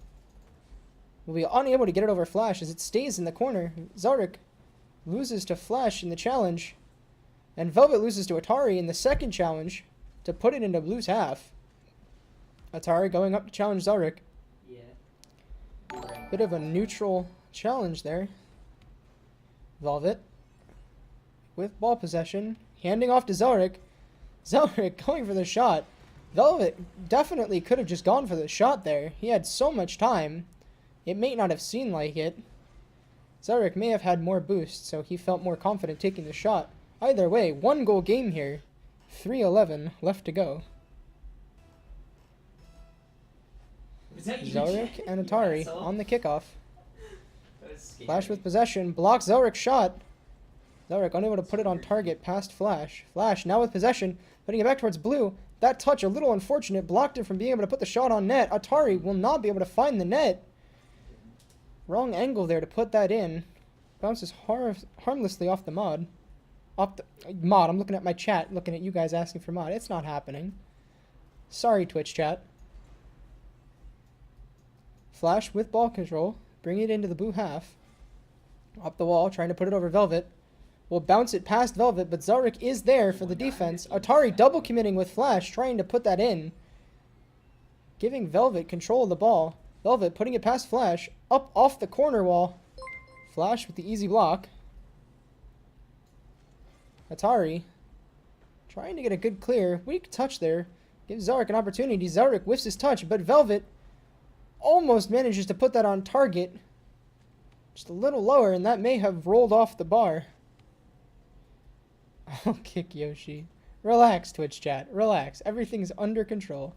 Will be unable to get it over Flash as it stays in the corner. Zelric loses to Flash in the challenge. And Velvet loses to Atari in the second challenge to put it into Blue's half. Atari going up to challenge Zelric. Yeah. Bit of a neutral challenge there. Velvet with ball possession, handing off to Zelric. Zelric going for the shot. Velvet definitely could have just gone for the shot there. He had so much time. It may not have seemed like it. Zelric may have had more boost, so he felt more confident taking the shot. Either way, 1-goal game here. 3:11 left to go. Was that you, Zelric Jen? and You Atari asshole. on the kickoff. That was scary. Flash with possession. Blocks Zelric's shot. Zelric unable to put it on target past Flash. Flash now with possession. Putting it back towards Blue. That touch a little unfortunate. Blocked him from being able to put the shot on net. Atari will not be able to find the net. Wrong angle there to put that in. Bounces harmlessly off the mod. Off the mod. I'm looking at my chat. Looking at you guys asking for mod. It's not happening. Sorry, Twitch chat. Flash with ball control. Bring it into the Blue half. Up the wall. Trying to put it over Velvet. Will bounce it past Velvet, but Zelric is there for the defense. Atari double committing with Flash, trying to put that in. Giving Velvet control of the ball. Velvet putting it past Flash, up off the corner wall. Flash with the easy block. Atari trying to get a good clear. Weak touch there. Gives Zelric an opportunity. Zelric whiffs his touch, but Velvet almost manages to put that on target. Just a little lower, and that may have rolled off the bar. I'll kick Yoshi. Relax, Twitch chat. Relax. Everything's under control.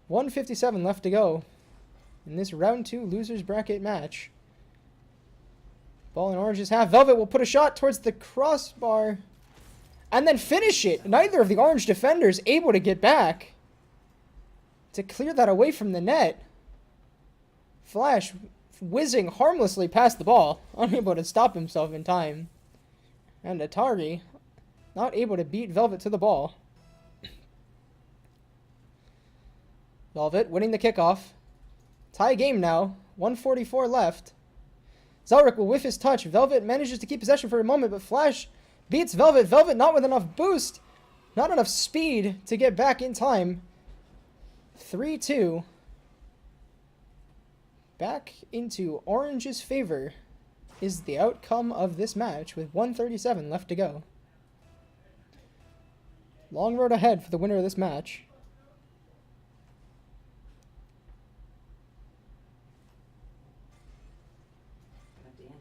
1:57 left to go in this round 2 losers bracket match. Ball in Orange's half. Velvet will put a shot towards the crossbar and then finish it. Neither of the Orange defenders able to get back to clear that away from the net. Flash whizzing harmlessly past the ball, unable to stop himself in time. And Atari not able to beat Velvet to the ball. Velvet winning the kickoff. Tie game now. 1:44 left. Zelric will whiff his touch. Velvet manages to keep possession for a moment, but Flash beats Velvet. Velvet not with enough boost. Not enough speed to get back in time. 3-2. Back into Orange's favor is the outcome of this match with 1:37 left to go. Long road ahead for the winner of this match. Goddamn.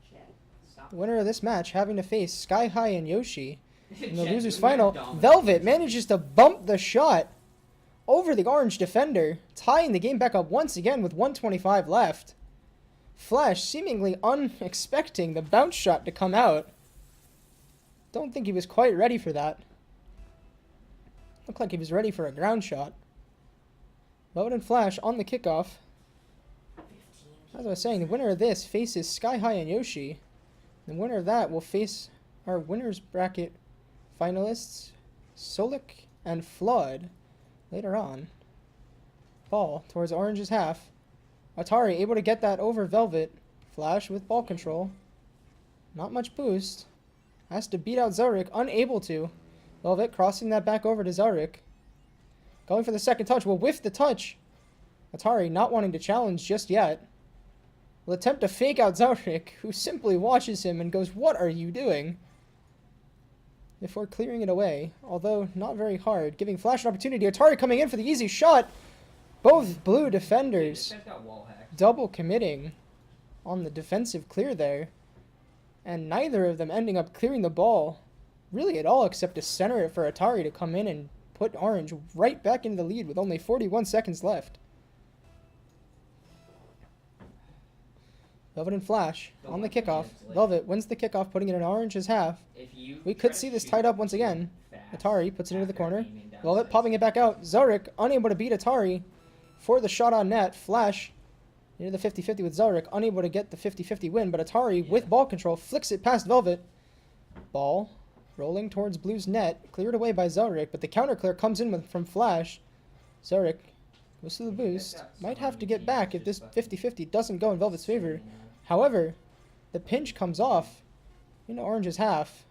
Chat, stop. The winner of this match having to face Sky High and Yoshi in the Chat, losers you final. dominate. Velvet manages to bump the shot over the Orange defender, tying the game back up once again with 1:25 left. Flash seemingly unexpecting the bounce shot to come out. Don't think he was quite ready for that. Looked like he was ready for a ground shot. Velvet and Flash on the kickoff. As I was saying, the winner of this faces Sky High and Yoshi. The winner of that will face our winners bracket finalists Solik and Flood later on. Ball towards Orange's half. Atari able to get that over Velvet. Flash with ball control. Not much boost. Has to beat out Zarik. Unable to. Velvet crossing that back over to Zarik. Going for the second touch. Will whiff the touch. Atari not wanting to challenge just yet. Will attempt to fake out Zarik, who simply watches him and goes, "What are you doing?" Before clearing it away, although not very hard. Giving Flash an opportunity. Atari coming in for the easy shot. Both blue defenders This guy's got wall hacked. double committing on the defensive clear there. And neither of them ending up clearing the ball really at all, except to center it for Atari to come in and put Orange right back into the lead with only 41 seconds left. Velvet and Flash on the kickoff. Velvet wins the kickoff, putting it in Orange's half. We could see this tied up once again. Atari puts it into the corner. Velvet popping it back out. Zarik unable to beat Atari for the shot on net. Flash into the 50-50 with Zarik, unable to get the 50-50 win, but Atari with ball control flicks it past Velvet. Ball rolling towards Blue's net, cleared away by Zarik, but the counter clear comes in from Flash. Zarik goes to the boost. Might have to get back if this 50-50 doesn't go in Velvet's favor. However, the pinch comes off into Orange's half.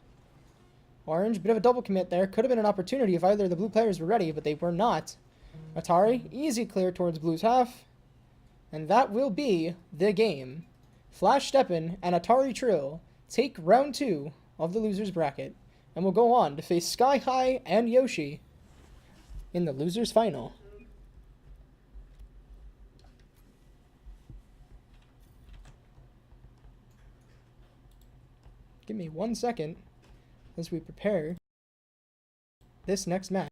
Orange, bit of a double commit there. Could have been an opportunity if either of the blue players were ready, but they were not. Atari, easy clear towards Blue's half. And that will be the game. Flash Steppen and Atari Trill take round 2 of the losers bracket and will go on to face Sky High and Yoshi in the losers final. Give me 1 second as we prepare this next match.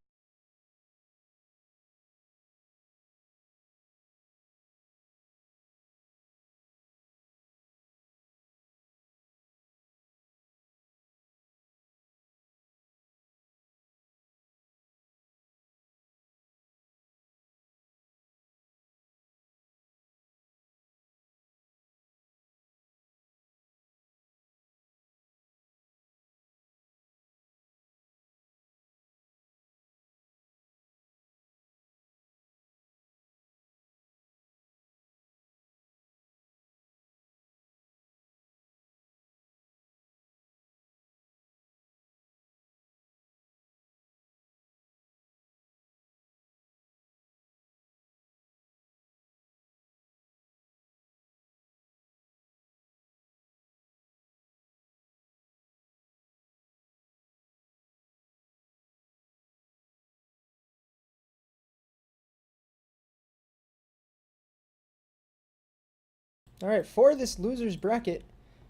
Alright, for this losers bracket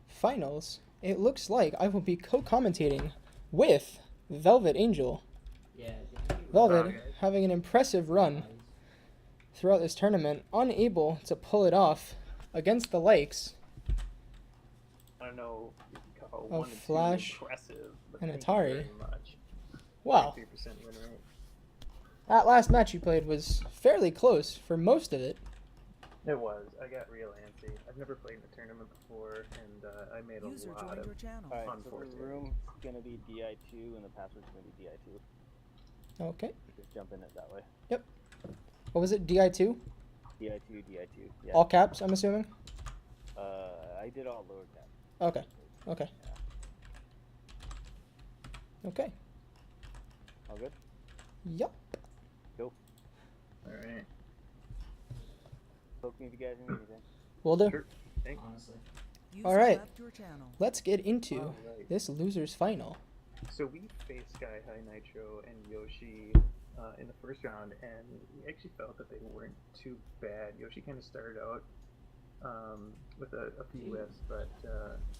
finals, it looks like I will be co-commentating with Velvet Angel. Yeah. Velvet having an impressive run throughout this tournament, unable to pull it off against the likes I don't know. Of 1 and 2 Flash impressive, but and thank you Atari. very much. Wow. 3% win rate. That last match you played was fairly close for most of it. It was. I got real antsy. I've never played in a tournament before, and I made a User lot joined of. your channel. Alright, so Unfortunate. the room's gonna be DI2 and the password's gonna be DI2. Okay. Just jump in it that way. What was it? DI2? DI2, DI2. Yeah. All caps, I'm assuming? I did all lower cap. Okay. Okay. Okay. All good? Yup. Alright. Poke me if you guys need anything. Will do. Sure. Thanks. Honestly. User Alright. left your channel. Let's get into Alright. this losers final. So we faced Sky High Nitro and Yoshi in the first round, and we actually felt that they weren't too bad. Yoshi kind of started out with a few whiffs, but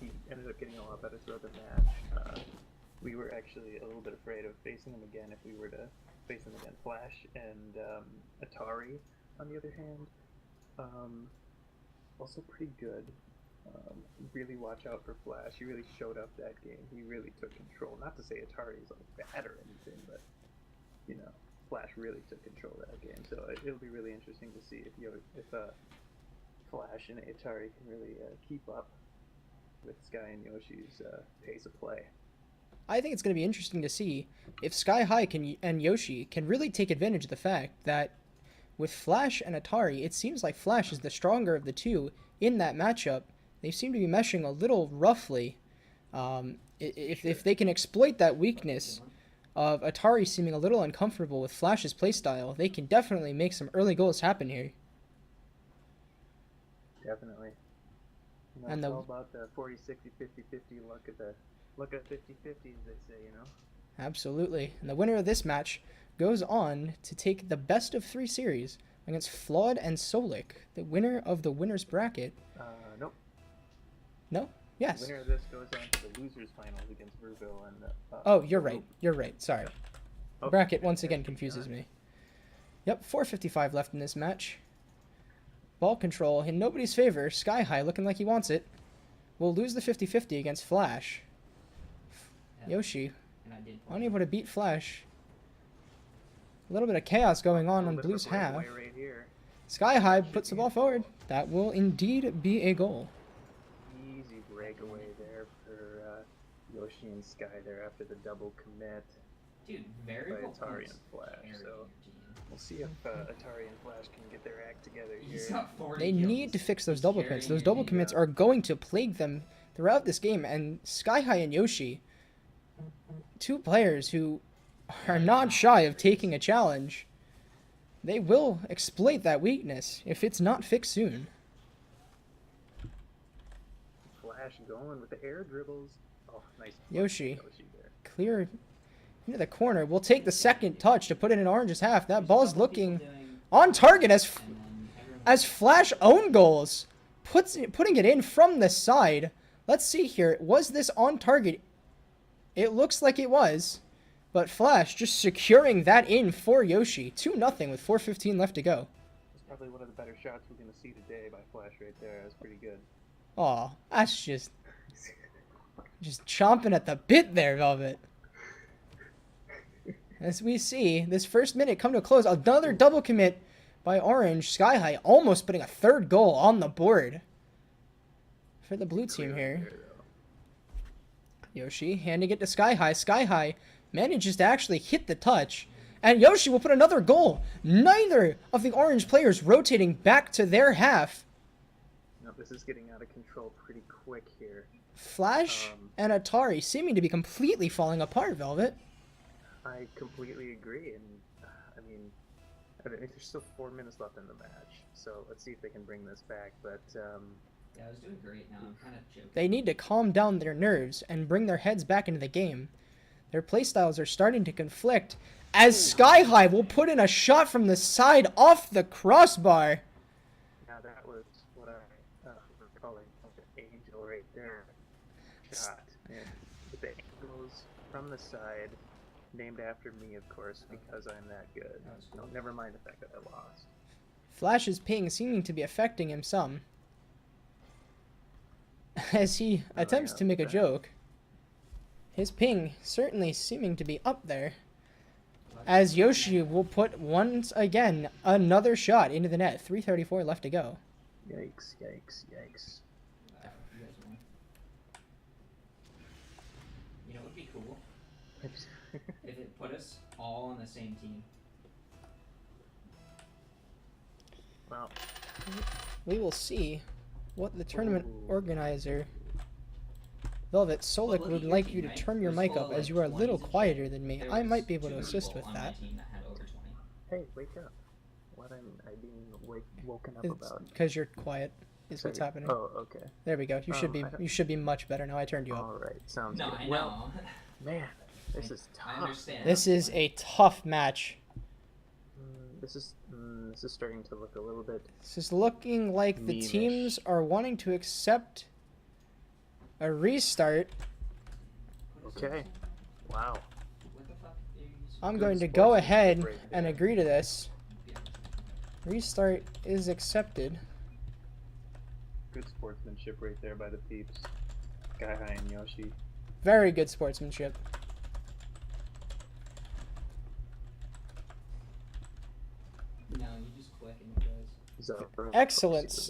he ended up getting a lot better throughout the match. We were actually a little bit afraid of facing him again if we were to face him again. Flash and Atari, on the other hand, also pretty good. Really watch out for Flash. He really showed up that game. He really took control. Not to say Atari is like bad or anything, but you know, Flash really took control of that game. So it'll be really interesting to see if Flash and Atari can really keep up with Sky and Yoshi's pace of play. I think it's going to be interesting to see if Sky High and Yoshi can really take advantage of the fact that with Flash and Atari, it seems like Flash is the stronger of the two in that matchup. They seem to be meshing a little roughly. If they can exploit that weakness of Atari seeming a little uncomfortable with Flash's playstyle, they can definitely make some early goals happen here. Definitely. You know, And it's the- all about the 40, 60, 50, 50 look at 50, 50, they say, you know? Absolutely. And the winner of this match goes on to take the best of 3 series against Flawed and Solik, the winner of the winner's bracket. Nope. No? Yes. The winner of this goes on to the losers finals against Virgo and. Oh, you're right. You're right. Sorry. Oh, Bracket once okay. again confuses me. Yep, 4:55 left in this match. Ball control in nobody's favor. Sky High looking like he wants it. Will lose the 50-50 against Flash. Yeah, Yoshi and I did. unable to beat Flash. A little bit of chaos going on Little bit of Blue's a half. breakaway right here. Sky High puts the ball forward. That will indeed be a goal. Easy breakaway there for Yoshi and Sky there after the double commit Dude, by variable Atari points and Flash. carry So your team. we'll see if Atari and Flash can get their act together He's here. got 40 They kills. need to fix those He's double carrying commits. Those your double team. commits are going to plague them throughout this game. And Sky High and Yoshi, 2 players who are not shy of taking a challenge, they will exploit that weakness if it's not fixed soon. Flash going with the air dribbles. Oh, nice. Yoshi. there. Clear into the corner. We'll take the second touch to put it in Orange's half. That ball's looking on target And then everyone as Flash own goals, putting it in from the side. Let's see here. Was this on target? It looks like it was. But Flash just securing that in for Yoshi. 2-0 with 4:15 left to go. That's probably one of the better shots we're going to see today by Flash right there. That's pretty good. Aw, that's just chomping at the bit there, Velvet. As we see, this first minute come to a close. Another double commit by Orange. Sky High almost putting a 3rd goal on the board for the blue team here. Yoshi handing it to Sky High. Sky High manages to actually hit the touch. And Yoshi will put another goal. Neither of the Orange players rotating back to their half. No, this is getting out of control pretty quick here. Flash and Atari seeming to be completely falling apart, Velvet. I completely agree, and I mean, there's still 4 minutes left in the match, so let's see if they can bring this back. But Yeah, I was doing great. Now I'm kind of joking. They need to calm down their nerves and bring their heads back into the game. Their playstyles are starting to conflict as Sky High will put in a shot from the side off the crossbar. now that was what I was calling an angel right there. Shot, and with the angles from the side, named after me, of course, because I'm that good. That was cool. No, never mind the fact that I lost. Flash's ping seeming to be affecting him some as he attempts yeah, to make a that- joke. His ping certainly seeming to be up there as Yoshi will put once again another shot into the net. 3:34 left to go. Yikes! Yikes! Yikes! You guys won. You know what would be cool? If it put us all on the same team. Well, We will see what the tournament Ooh. organizer Velvet Solik Well, look would at your like team, you to right? turn your There's mic up full of, as like, you are a little 20s and quieter shit. than me. There I was might be able to 2 assist people with on that. My team that had over 20. hey, wake up! What am I being woken up It's about? because you're quiet is what's Sorry. happening. Oh, okay. There we go. You should be I don't- you should be much better now. I turned you up. All right, sounds No, good. I know. Well, man, this is tough. I understand. This is a tough match. This is starting to look a little bit. This is looking like the Meanish. teams are wanting to accept a restart. Okay. Wow. What the fuck is... I'm Good going to go sportsmanship ahead right and there. agree to this. Restart is accepted. Good sportsmanship right there by the peeps. Sky High and Yoshi. Very good sportsmanship. No, you just click and it goes. So, Excellent.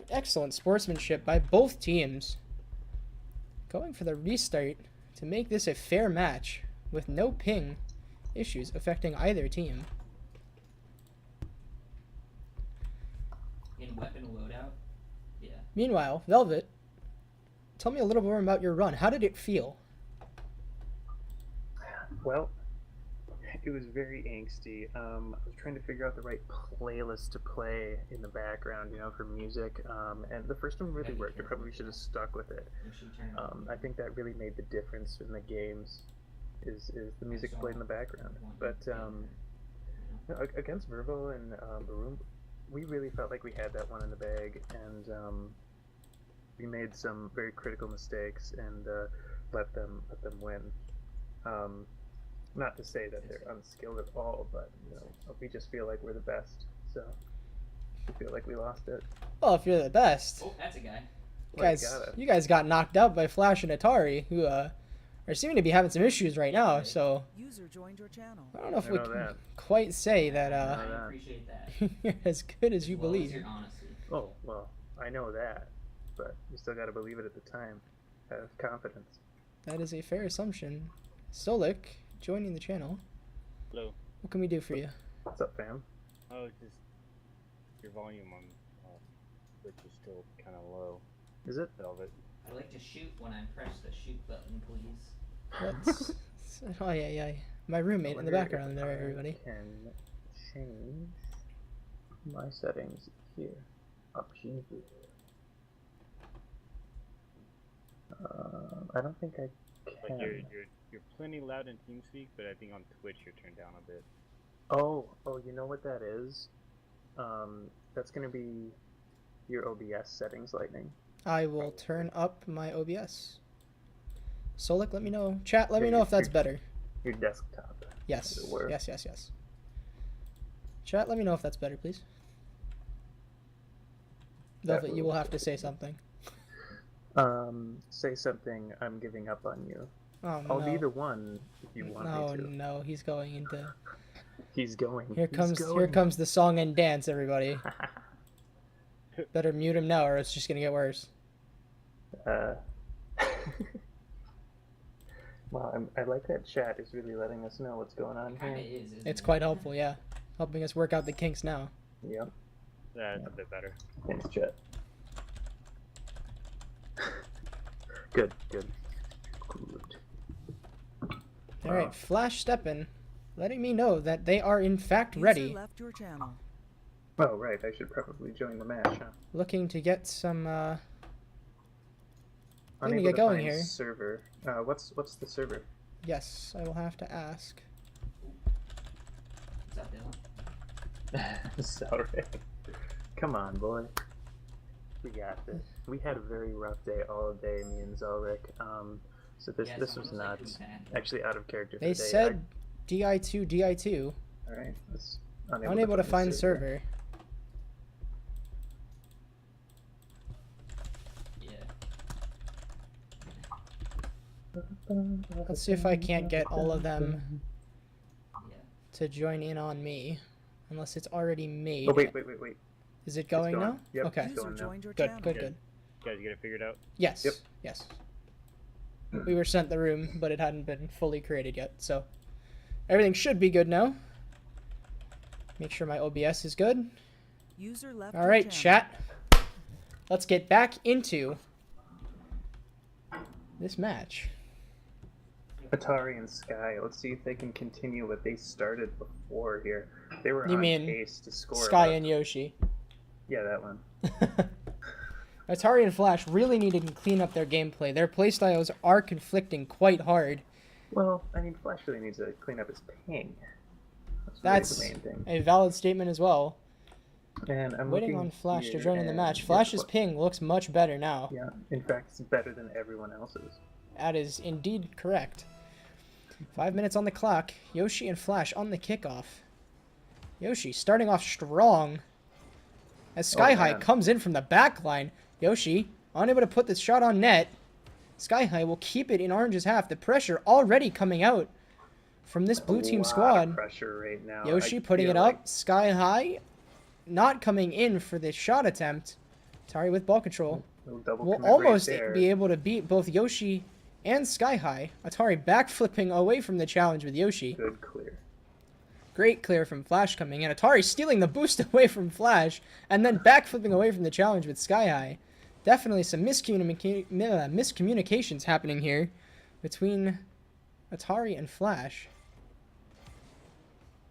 Excellent sportsmanship by both teams. Going for the restart to make this a fair match with no ping issues affecting either team. In weapon loadout? Yeah. Meanwhile, Velvet, tell me a little more about your run. How did it feel? Well, it was very angsty. I was trying to figure out the right playlist to play in the background, you know, for music. And the first one really worked. I probably should have stuck with it. I think that really made the difference in the games. Is the music played in the background? But against Verbo and Baroom, we really felt like we had that one in the bag, and we made some very critical mistakes and let them win. Not to say that they're unskilled at all, but you know, we just feel like we're the best, so we feel like we lost it. Well, if you're the best, Oh, that's a guy. guys, you guys got knocked out by Flash and Atari, who are seeming to be having some issues right now. So User joined your channel. I don't know if we know can that. quite say that I appreciate that. you're as good as you well believe. your honesty. Oh well, I know that, but you still got to believe it at the time. Have confidence. That is a fair assumption. Stolik, joining the channel. Hello. What can we do for you? What's up, fam? Oh, just your volume on Twitch is still kind of low. Is it? Velvet. I like to shoot when I press the shoot button, please. Let's. Oh yeah. My roommate in the background there, everybody. I can change my settings here. Options. I don't think I can. Like you're plenty loud in TeamSpeak, but I think on Twitch you're turned down a bit. Oh, you know what that is? That's gonna be your OBS settings, Lightning. I will turn up my OBS. Solik, let me know. Chat, let me Yeah, know your- if that's your- better. Your desktop. Yes. as it were. Yes. Chat, let me know if that's better, please. That Velvet, you will will have to say something. Say something. I'm giving up on you. Oh I'll no. be the one if you want me to. No, he's going into. He's going. Here He's comes going. the song and dance, everybody. Better mute him now, or it's just gonna get worse. Well, I like that chat is really letting us know what's going on Kinda here. is, isn't It's it? quite helpful, yeah, helping us work out the kinks now. Yep. That's a bit better. Thanks, chat. Good. All right, Flash stepping, letting me know that they are in fact ready, User left your channel. Oh, right. I should probably join the match, huh? looking to get some. Looking to Unable get to going find here. Server. What's the server? Yes, I will have to ask. What's up, Dylan? Sorry. Come on, boy. We got this. We had a very rough day all day, me and Zelric. So this Yeah, was someone's not like, "Who's that?" actually out of character. For They the day. said DI2. All right. Let's Unable to find server. Yeah. Let's see if I can't get all of them Yeah. to join in on me, unless it's already made. Oh wait. Is it going going. now? Yep, Okay. it's User going now. joined your Good. channel. Good. You guys get it figured out? Yes. Yep. Yes. We were sent the room, but it hadn't been fully created yet, so everything should be good now. Make sure my OBS is good. User left All your right, channel. chat. Let's get back into this match. Atari and Sky. Let's see if they can continue what they started before here. They were You on mean pace to score. Sky about- and Yoshi. Yeah, that one. Atari and Flash really needed to clean up their gameplay. Their playstyles are conflicting quite hard. Well, I mean, Flash really needs to clean up his ping. That's really the main thing. a valid statement as well. And I'm Waiting looking on Flash to here, join in the and match. guess Flash's what? ping looks much better now. Yeah, in fact, it's better than everyone else's. That is indeed correct. 5 minutes on the clock. Yoshi and Flash on the kickoff. Yoshi starting off strong. As Sky High man. comes in from the back line. Yoshi unable to put this shot on net. Sky High will keep it in Orange's half. The pressure already coming out from this blue team A lot of squad. pressure right now. Yoshi I putting feel it like up. Sky High not coming in for this shot attempt. Atari with ball control. a little double Will commit right almost there. be able to beat both Yoshi and Sky High. Atari backflipping away from the challenge with Yoshi. Good clear. Great clear from Flash coming in. Atari stealing the boost away from Flash, and then backflipping away from the challenge with Sky High. Definitely some miscommunications happening here between Atari and Flash.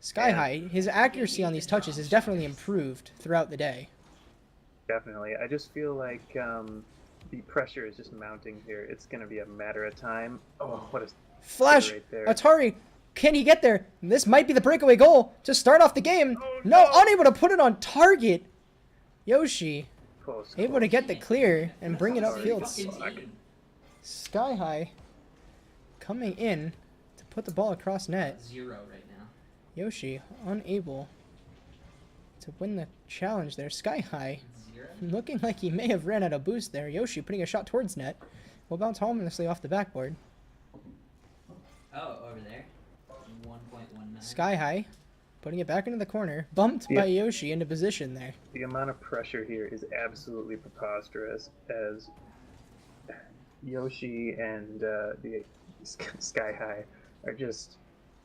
Sky High, his accuracy on these touches has definitely improved throughout the day. Definitely. I just feel like the pressure is just mounting here. It's going to be a matter of time. Oh, what a Flash, right there. Atari, can he get there? This might be the breakaway goal to start off the game. No, unable to put it on target. Yoshi, Close. able to get the clear and bring it upfield. Fucking Sky High coming in to put the ball across net. 0 right now. Yoshi unable to win the challenge there. Sky High 0. looking like he may have ran out of boost there. Yoshi putting a shot towards net. Will bounce harmlessly off the backboard. Oh, over there. 1.19. Sky High putting it back into the corner. Bumped by Yoshi into position there. The amount of pressure here is absolutely preposterous as Yoshi and the Sky High are just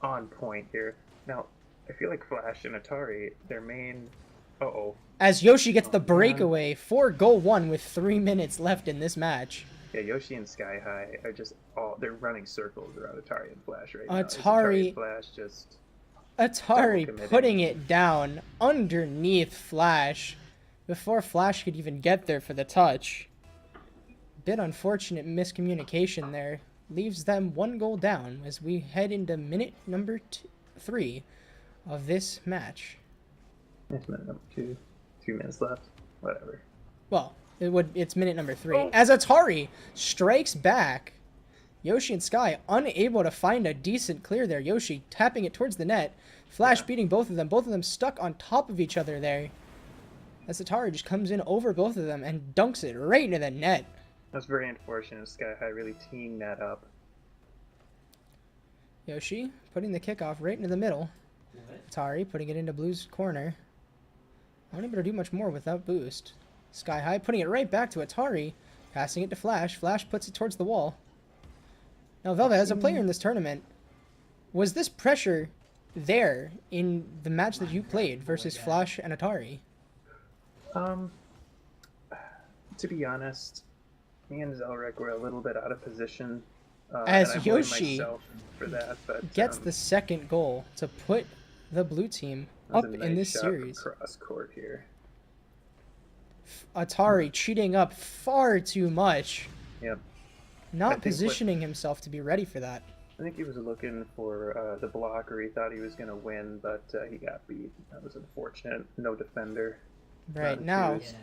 on point here. Now, I feel like Flash and Atari, their main... Uh-oh. As Yoshi gets the man. breakaway for goal 1 with 3 minutes left in this match. Yeah, Yoshi and Sky High are just they're running circles around Atari and Flash right now. Atari and Flash just... Atari Double-committing. putting it down underneath Flash before Flash could even get there for the touch. Bit unfortunate miscommunication there. Leaves them 1 goal down as we head into minute number 3 of this match. It's minute number 2. 2 minutes left. Whatever. Well, it's minute number 3. Oh. As Atari strikes back, Yoshi and Sky unable to find a decent clear there. Yoshi tapping it towards the net. Flash beating both of them stuck on top of each other there. As Atari just comes in over both of them and dunks it right into the net. That's very unfortunate. Sky High really teeing that up. Yoshi putting the kickoff right into the middle. What? Atari putting it into Blue's corner. Unable to do much more without boost. Sky High putting it right back to Atari. Passing it to Flash. Flash puts it towards the wall. Now, Velvet, as a player in this tournament, was this pressure there in the match that you played versus Flash and Atari? To be honest, me and Zelrek were a little bit out of position. As and I blame Yoshi myself for that, but, Gets the second goal to put the blue team that up was a in nice this shot from series. cross court here. Atari cheating up far too much. Yep. I Not think positioning himself to be ready for that. I think he was looking for the block, or he thought he was going to win, but he got beat. That was unfortunate. No defender. Right Not now, accused. Yeah.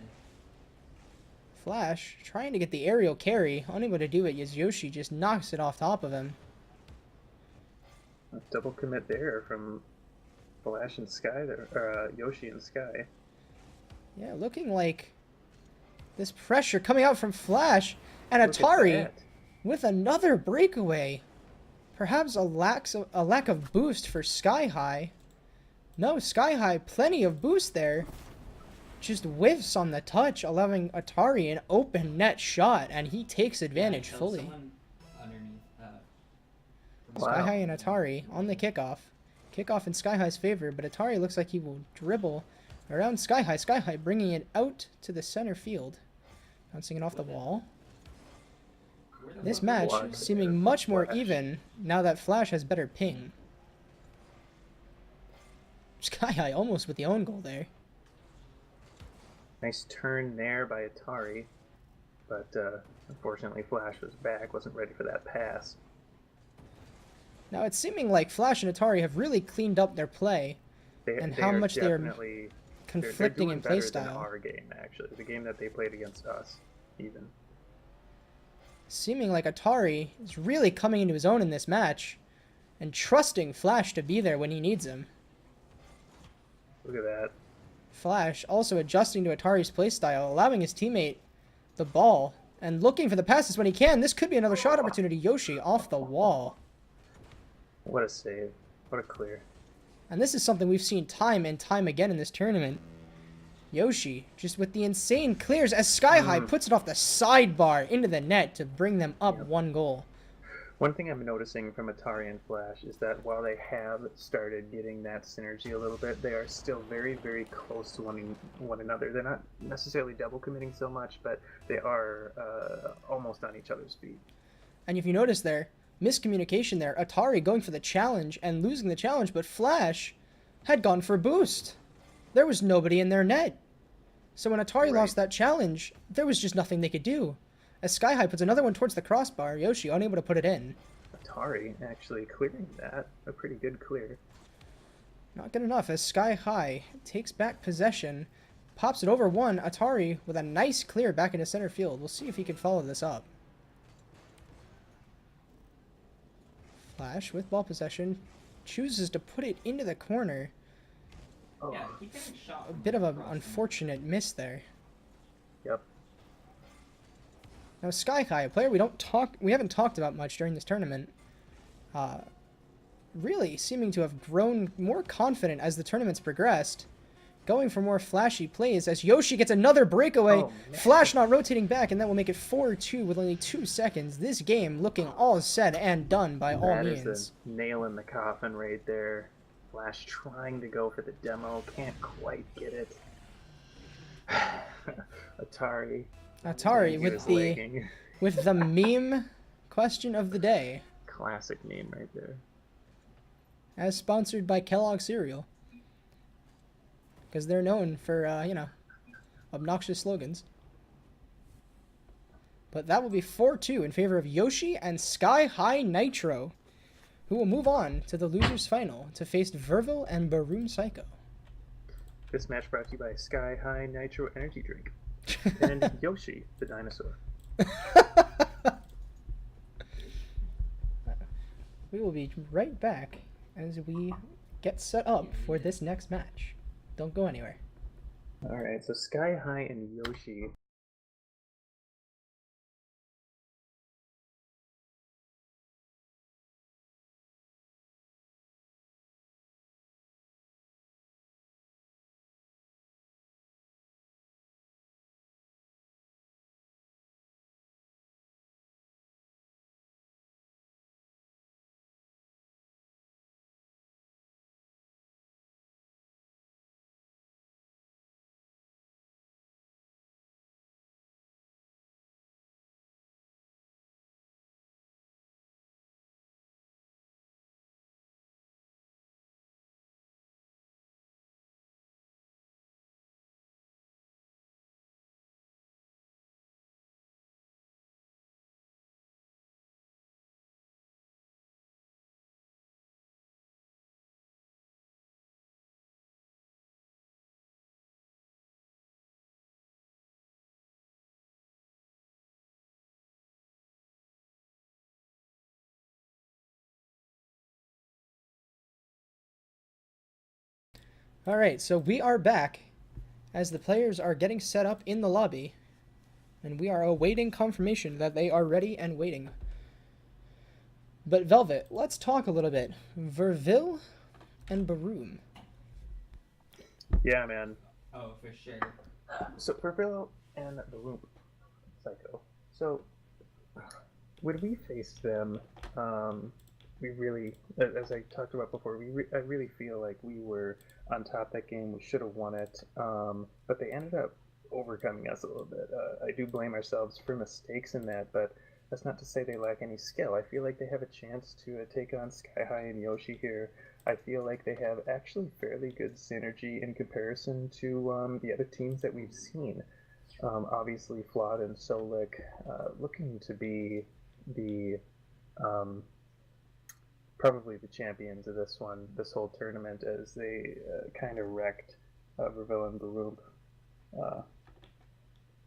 Flash trying to get the aerial carry, unable to do it as Yoshi just knocks it off top of him. A double commit there from Flash and Sky, there, Yoshi and Sky. Yeah, looking like this pressure coming out from Flash and Look at Atari that. with another breakaway. Perhaps a lack of boost for Sky High. No, Sky High, plenty of boost there. Just whiffs on the touch, allowing Atari an open net shot, and he takes advantage Yeah, fully. someone underneath, from Sky Wow. High and Atari on the kickoff. Kickoff in Sky High's favor, but Atari looks like he will dribble around Sky High. Sky High bringing it out to the center field. Bouncing it off the wall. Where the This fuck- match Block seeming there much from more Flash. even now that Flash has better ping. Sky High almost with the own goal there. Nice turn there by Atari, but unfortunately Flash was back, wasn't ready for that pass. Now it's seeming like Flash and Atari have really cleaned up their play, and how are much they are definitely- conflicting they're in doing play better than style. our game, actually, the game that they played against us, even. Seeming like Atari is really coming into his own in this match, and trusting Flash to be there when he needs him. Look at that. Flash also adjusting to Atari's playstyle, allowing his teammate the ball, and looking for the passes when he can. This could be another shot opportunity. Yoshi off the wall. What a save. What a clear. And this is something we've seen time and time again in this tournament. Yoshi, just with the insane clears as Sky High puts it off the sidebar into the net to bring them up 1 goal. One thing I'm noticing from Atari and Flash is that while they have started getting that synergy a little bit, they are still very, very close to one another. They're not necessarily double committing so much, but they are almost on each other's feet. And if you notice there, miscommunication there. Atari going for the challenge and losing the challenge, but Flash had gone for boost. There was nobody in their net. So when Atari lost that challenge, there was just nothing they could do. As Sky High puts another one towards the crossbar, Yoshi unable to put it in. Atari actually clearing that. A pretty good clear. Not good enough as Sky High takes back possession, pops it over one. Atari with a nice clear back into center field. We'll see if he can follow this up. Flash with ball possession chooses to put it into the corner. Oh. Yeah, he getting shot. A bit of an unfortunate miss there. Yep. Now Sky High, a player we haven't talked about much during this tournament, really seeming to have grown more confident as the tournament's progressed, going for more flashy plays as Yoshi gets another breakaway. Oh, Flash not rotating back, and that will make it 4-2 with only 2 seconds. This game looking all said and done by all means. That is a nail in the coffin right there. Flash trying to go for the demo, can't quite get it. Atari with the meme question of the day, classic meme right there. as sponsored by Kellogg cereal, because they're known for obnoxious slogans. But that will be 4-2 in favor of Yoshi and Sky High Nitro, who will move on to the losers final to face Verville and Baroom Psycho. This match brought to you by Sky High Nitro Energy Drink and Yoshi the dinosaur. We will be right back as we get set up for this next match. Don't go anywhere. Alright, so Sky High and Yoshi. Alright, so we are back as the players are getting set up in the lobby, and we are awaiting confirmation that they are ready and waiting. But Velvet, let's talk a little bit. Verville and Baroom. Yeah, man. Oh, for sure. So Verville and Baroom Psycho. So when we faced them, we really, as I talked about before, I really feel like we were on top that game. We should have won it, but they ended up overcoming us a little bit. I do blame ourselves for mistakes in that, but that's not to say they lack any skill. I feel like they have a chance to take on Sky High and Yoshi here. I feel like they have actually fairly good synergy in comparison to the other teams that we've seen. Obviously, Flawed and Solik looking to be the probably the champions of this whole tournament, as they kind of wrecked Verville and Baroom,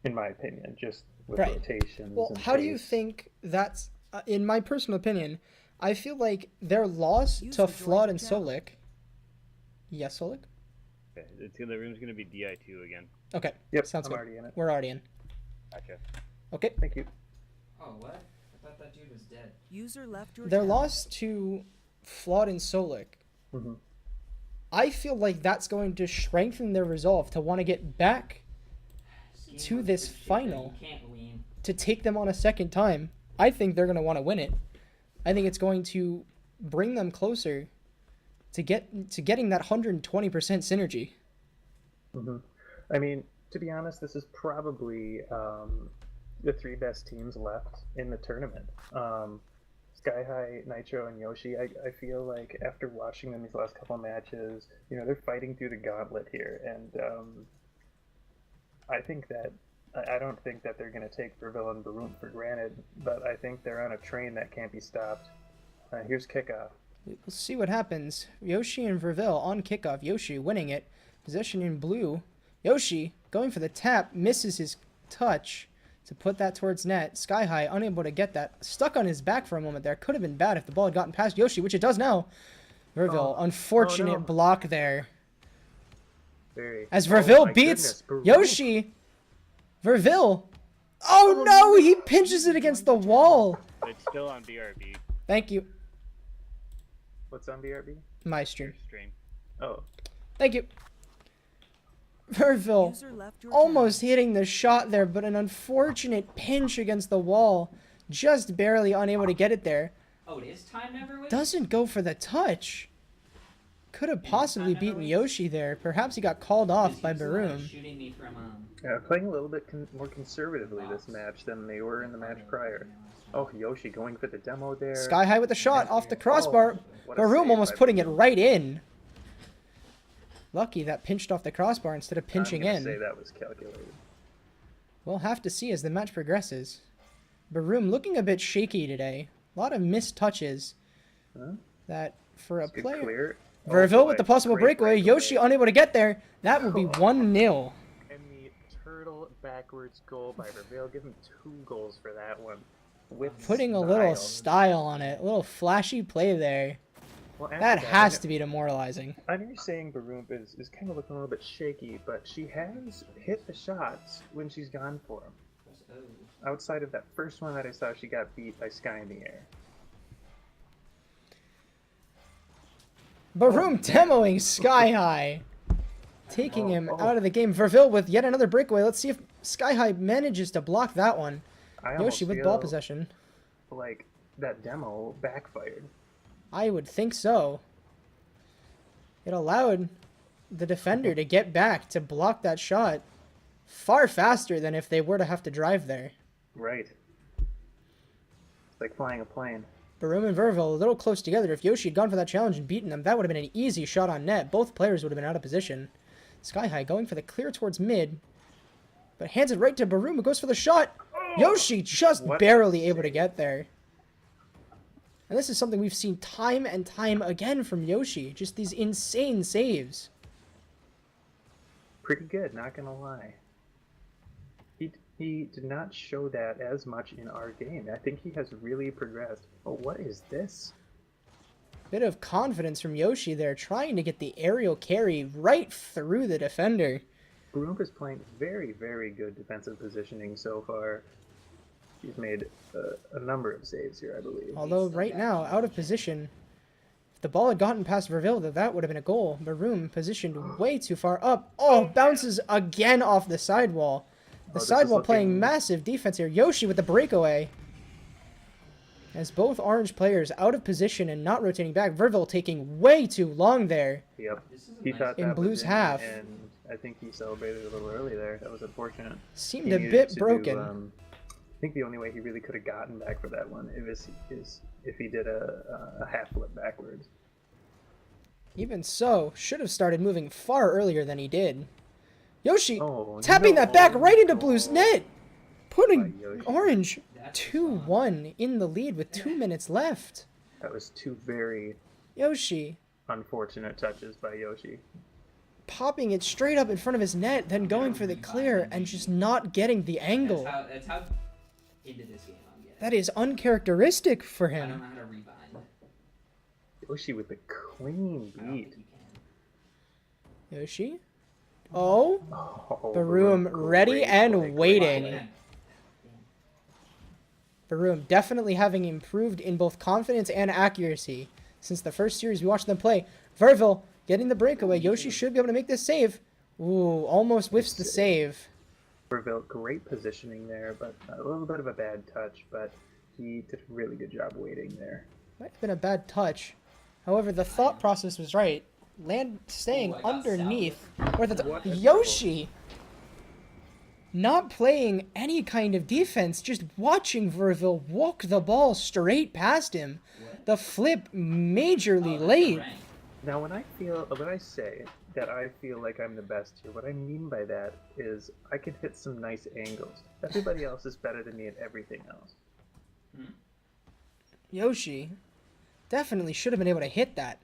in my opinion, just with rotations. Well, and how do you think that's, in my personal opinion, I feel like their loss to Flawed and Solik. Yes, Solik? Okay, the room's going to be DI2 again. Okay. Yep, sounds I'm good. already in it. We're already in. Gotcha. Okay. Thank you. Oh, what? I thought that dude was dead. User left your Their channel. loss to Flawed and Solik, Mm-hmm. I feel like that's going to strengthen their resolve to want to get back to this final You can't lean. to take them on a second time. I think they're going to want to win it. I think it's going to bring them closer to getting that 120% synergy. Mm-hmm. I mean, to be honest, this is probably the 3 best teams left in the tournament. Sky High, Nitro, and Yoshi. I feel like after watching them these last couple matches, they're fighting through the gauntlet here, and I think that I don't think that they're going to take Verville and Barum for granted, but I think they're on a train that can't be stopped. Here's kickoff. We'll see what happens. Yoshi and Verville on kickoff. Yoshi winning it. Possession in blue. Yoshi going for the tap. Misses his touch to put that towards net. Sky High unable to get that. Stuck on his back for a moment there. Could have been bad if the ball had gotten past Yoshi, which it does now. Verville, unfortunate block there. As Verville beats Yoshi. Verville. Oh no, he pinches it against the wall. It's still on BRB. Thank you. What's on BRB? My stream. Oh. Thank you. Verville User left your almost hitting the shot there, but an unfortunate pinch against the wall. Just barely unable to get it there. Oh, it is time never wait? Doesn't go for the touch. Could have possibly beaten Yoshi there. Perhaps he got called off by Barum. Shooting me from, Playing a little bit more conservatively this match than they were in the match prior. Oh, Yoshi going for the demo there. Sky High with the shot off the crossbar. What a Barum save almost by putting it Barum. right in. Lucky that pinched off the crossbar instead of pinching I'm in. gonna say that was calculated. We'll have to see as the match progresses. Barum looking a bit shaky today. A lot of missed touches. Huh? That for a Good player. clear. Verville boy, with the possible great breakaway. Yoshi unable to get there. That will be 1-0. And the turtle backwards goal by Verville. Give him 2 goals for that one. With Putting a little style on it. A little flashy play there. Well, after That has to be demoralizing. I know you're saying Barum is kind of looking a little bit shaky, but she has hit the shots when she's gone for them. Outside of that first one that I saw, she got beat by Sky in the air. Barum demoing Sky High. Taking him out of the game. Verville with yet another breakaway. Let's see if Sky High manages to block that one. I Yoshi with almost ball feel possession. like that demo backfired. I would think so. It allowed the defender to get back to block that shot far faster than if they were to have to drive there. Right. It's like flying a plane. Barum and Verville a little close together. If Yoshi had gone for that challenge and beaten them, that would have been an easy shot on net. Both players would have been out of position. Sky High going for the clear towards mid, but hands it right to Barum, who goes for the shot. Yoshi just barely able to get there. And this is something we've seen time and time again from Yoshi. Just these insane saves. Pretty good, not gonna lie. He did not show that as much in our game. I think he has really progressed. Oh, what is this? Bit of confidence from Yoshi there, trying to get the aerial carry right through the defender. Barum is playing very, very good defensive positioning so far. He's made a number of saves here, I believe. Although right now, out of position. If the ball had gotten past Verville, that would have been a goal. Barum positioned way too far up. Oh, bounces again off the sidewall. The sidewall playing massive defense here. Yoshi with the breakaway. As both orange players out of position and not rotating back. Verville taking way too long there. Yep. He thought in that Blue's was half. And I think he celebrated a little early there. That was unfortunate. Seemed a bit broken. I think the only way he really could have gotten back for that one is if he did a half flip backwards. Even so, should have started moving far earlier than he did. Yoshi Oh, tapping no. that back right into Blue's net. Putting Yoshi. Orange 2-1 in the lead with 2 minutes left. That was 2 very Yoshi unfortunate touches by Yoshi. popping it straight up in front of his net, then going for the clear and just not getting the angle. That's how into this game I'm getting. That is uncharacteristic for I don't him. know how to rebind. Yoshi with the clean I don't beat. think you can. Yoshi? Oh, Oh, Barum ready great and play, great waiting. play. Barum definitely having improved in both confidence and accuracy since the first series we watched them play. Verville getting the breakaway. Yoshi should be able to make this save. Ooh, almost whiffs the save. Verville, great positioning there, but a little bit of a bad touch, but he did a really good job waiting there. Might have been a bad touch. However, the thought process was right. Staying Ooh, I got underneath. Or the What a Yoshi not playing any kind of defense, just watching Verville walk the ball straight past him. What? The flip majorly Oh, that's late. the rank. Now, when I say that I feel like I'm the best here, what I mean by that is I can hit some nice angles. Everybody else is better than me at everything else. Yoshi definitely should have been able to hit that.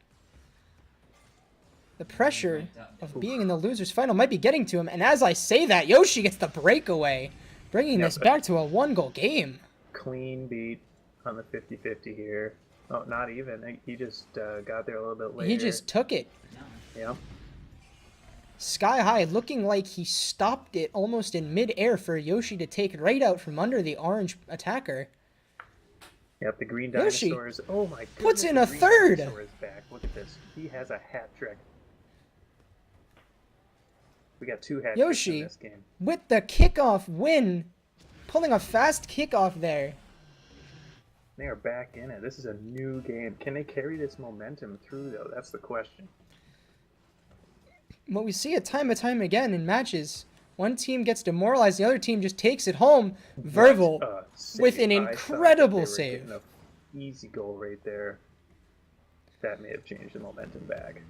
The pressure of being in the loser's final might be getting to him, and as I say that, Yoshi gets the breakaway, bringing this back to a 1-goal game. Clean beat on the 50-50 here. Oh, not even. He just got there a little bit later. He just took it. Yeah. Sky high, looking like he stopped it almost in mid-air for Yoshi to take right out from under the orange attacker. Yep, the green Yoshi dinosaurs. Oh my goodness. puts in the a green third. dinosaur is back. Look at this. He has a hat trick. We got 2 hat tricks Yoshi in this game. with the kickoff win, pulling a fast kickoff there. They are back in it. This is a new game. Can they carry this momentum through, though? That's the question. What we see it time and time again in matches, one team gets demoralized, the other team just takes it home. Verville What a save. with an I thought that incredible they were save. getting an easy goal right there. That may have changed the momentum back.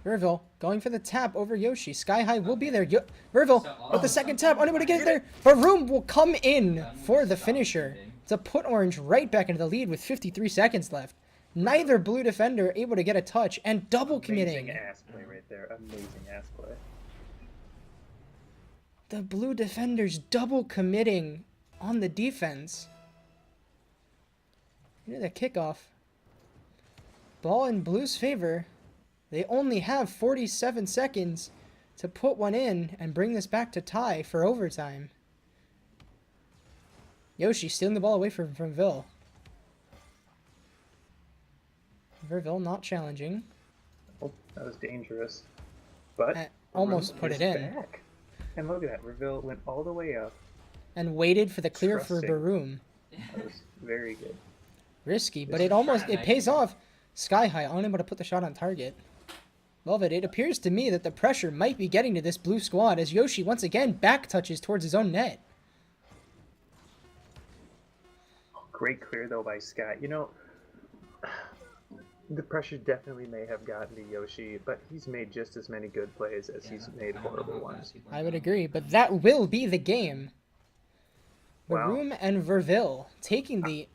Verville going for the tap over Yoshi. Sky high will be there. Verville So with the second tap, unable to get it there. Baroom will come in for the finisher to put Orange right back into the lead with 53 seconds left. Neither blue defender able to get a touch, and double committing. Amazing ass play right there. Amazing ass play. The blue defenders double committing on the defense. Look at the kickoff. Ball in blue's favor. They only have 47 seconds to put one in and bring this back to tie for overtime. Yoshi stealing the ball away from Ville. Verville not challenging. Oh, that was dangerous. But Almost Reville put is it in. back. And look at that. Reville went all the way up. And waited for the clear for Trusting. Baroom. That was very good. Risky, but This it is pays nice. off. Sky high, unable to put the shot on target. Velvet, it appears to me that the pressure might be getting to this blue squad as Yoshi once again back touches towards his own net. Great clear, though, by Scott. You know, the pressure definitely may have gotten to Yoshi, but he's made just as many good plays as he's made horrible ones. I would agree, but that will be the game. Wow. Baroom and Verville taking the,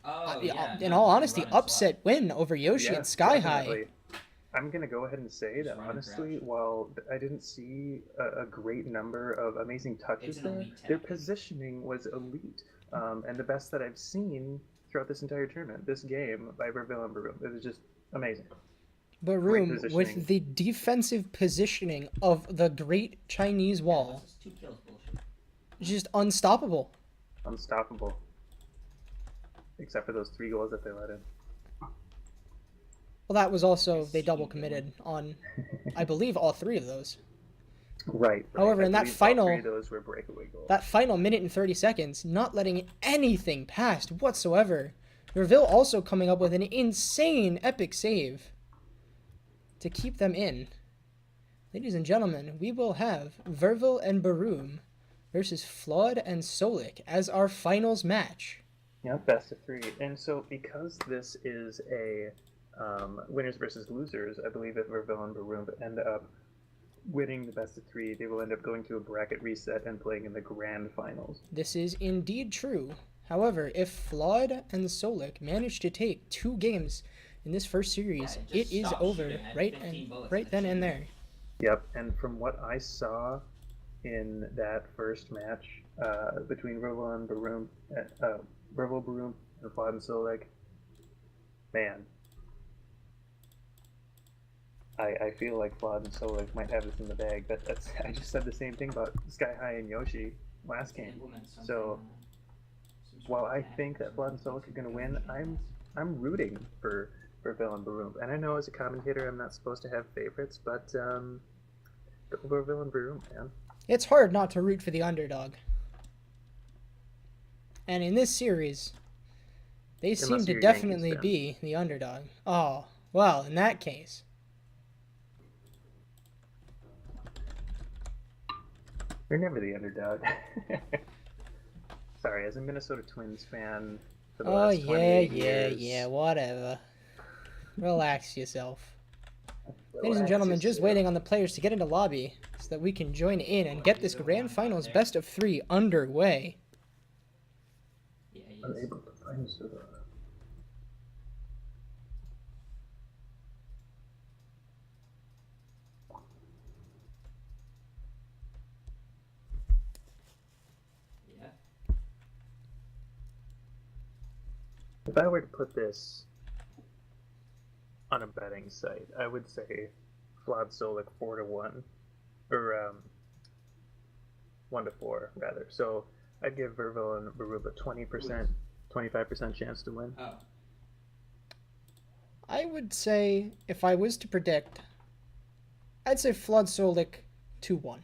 in all honesty, upset win over Yoshi Yeah, and Sky definitely. High. I'm going to go ahead and say that, honestly, while I didn't see a great number of amazing touches It's an there, elite their tactic. positioning was elite. And the best that I've seen throughout this entire tournament, this game by Verville and Baroom. It was just amazing. Baroom positioning. with the defensive positioning of the Great Chinese Wall. This is 2 kills bullshit. Just unstoppable. Unstoppable. Except for those 3 goals that they let in. Well, that was also, they double committed on, I believe, all 3 of those. Right. However, I in that believe all final- 3 of those were breakaway goals. That final minute and 30 seconds, not letting anything past whatsoever. Verville also coming up with an insane epic save to keep them in. Ladies and gentlemen, we will have Verville and Baroom versus Flood and Solik as our finals match. Yeah, best of 3. And so, because this is a winners versus losers, I believe if Verville and Baroom end up winning the best of 3, they will end up going to a bracket reset and playing in the grand finals. This is indeed true. However, if Flood and Solik manage to take 2 games in this first series, Yeah, it just it is stopped over shooting at right 15 bullets right at then the and shooter. there. Yep, and from what I saw in that first match between Verville and Baroom, Baroom and Flood and Solik, man, I feel like Flood and Solik might have this in the bag. But I just said the same thing about Sky High and Yoshi last game. Implement something, So some sort while of I hack think or that Flood and something, Solik are going to win, I'm rooting for Verville and Baroom. And I know as a commentator I'm not supposed to have favorites, but go Verville and Baroom, man. It's hard not to root for the underdog. And in this series, They seem Unless to you're a Yankees definitely fan. be the underdog. Oh, well, in that case. They're never the underdog. Sorry, as a Minnesota Twins fan for the Oh, last yeah, 28 yeah, years. yeah, whatever. Relax yourself. Ladies and relax gentlemen, just yourself. waiting on the players to get into lobby so that we can join in and get this grand finals best of 3 underway. Yeah, he is. Unable to find Soda. Yeah. If I were to put this on a betting site, I would say Vlad Solik 4-1, or 1-4 rather. So I'd give Verville and Baruba 20%, 25% chance to win. Oh. I would say, if I was to predict, I'd say Flood Solik 2-1.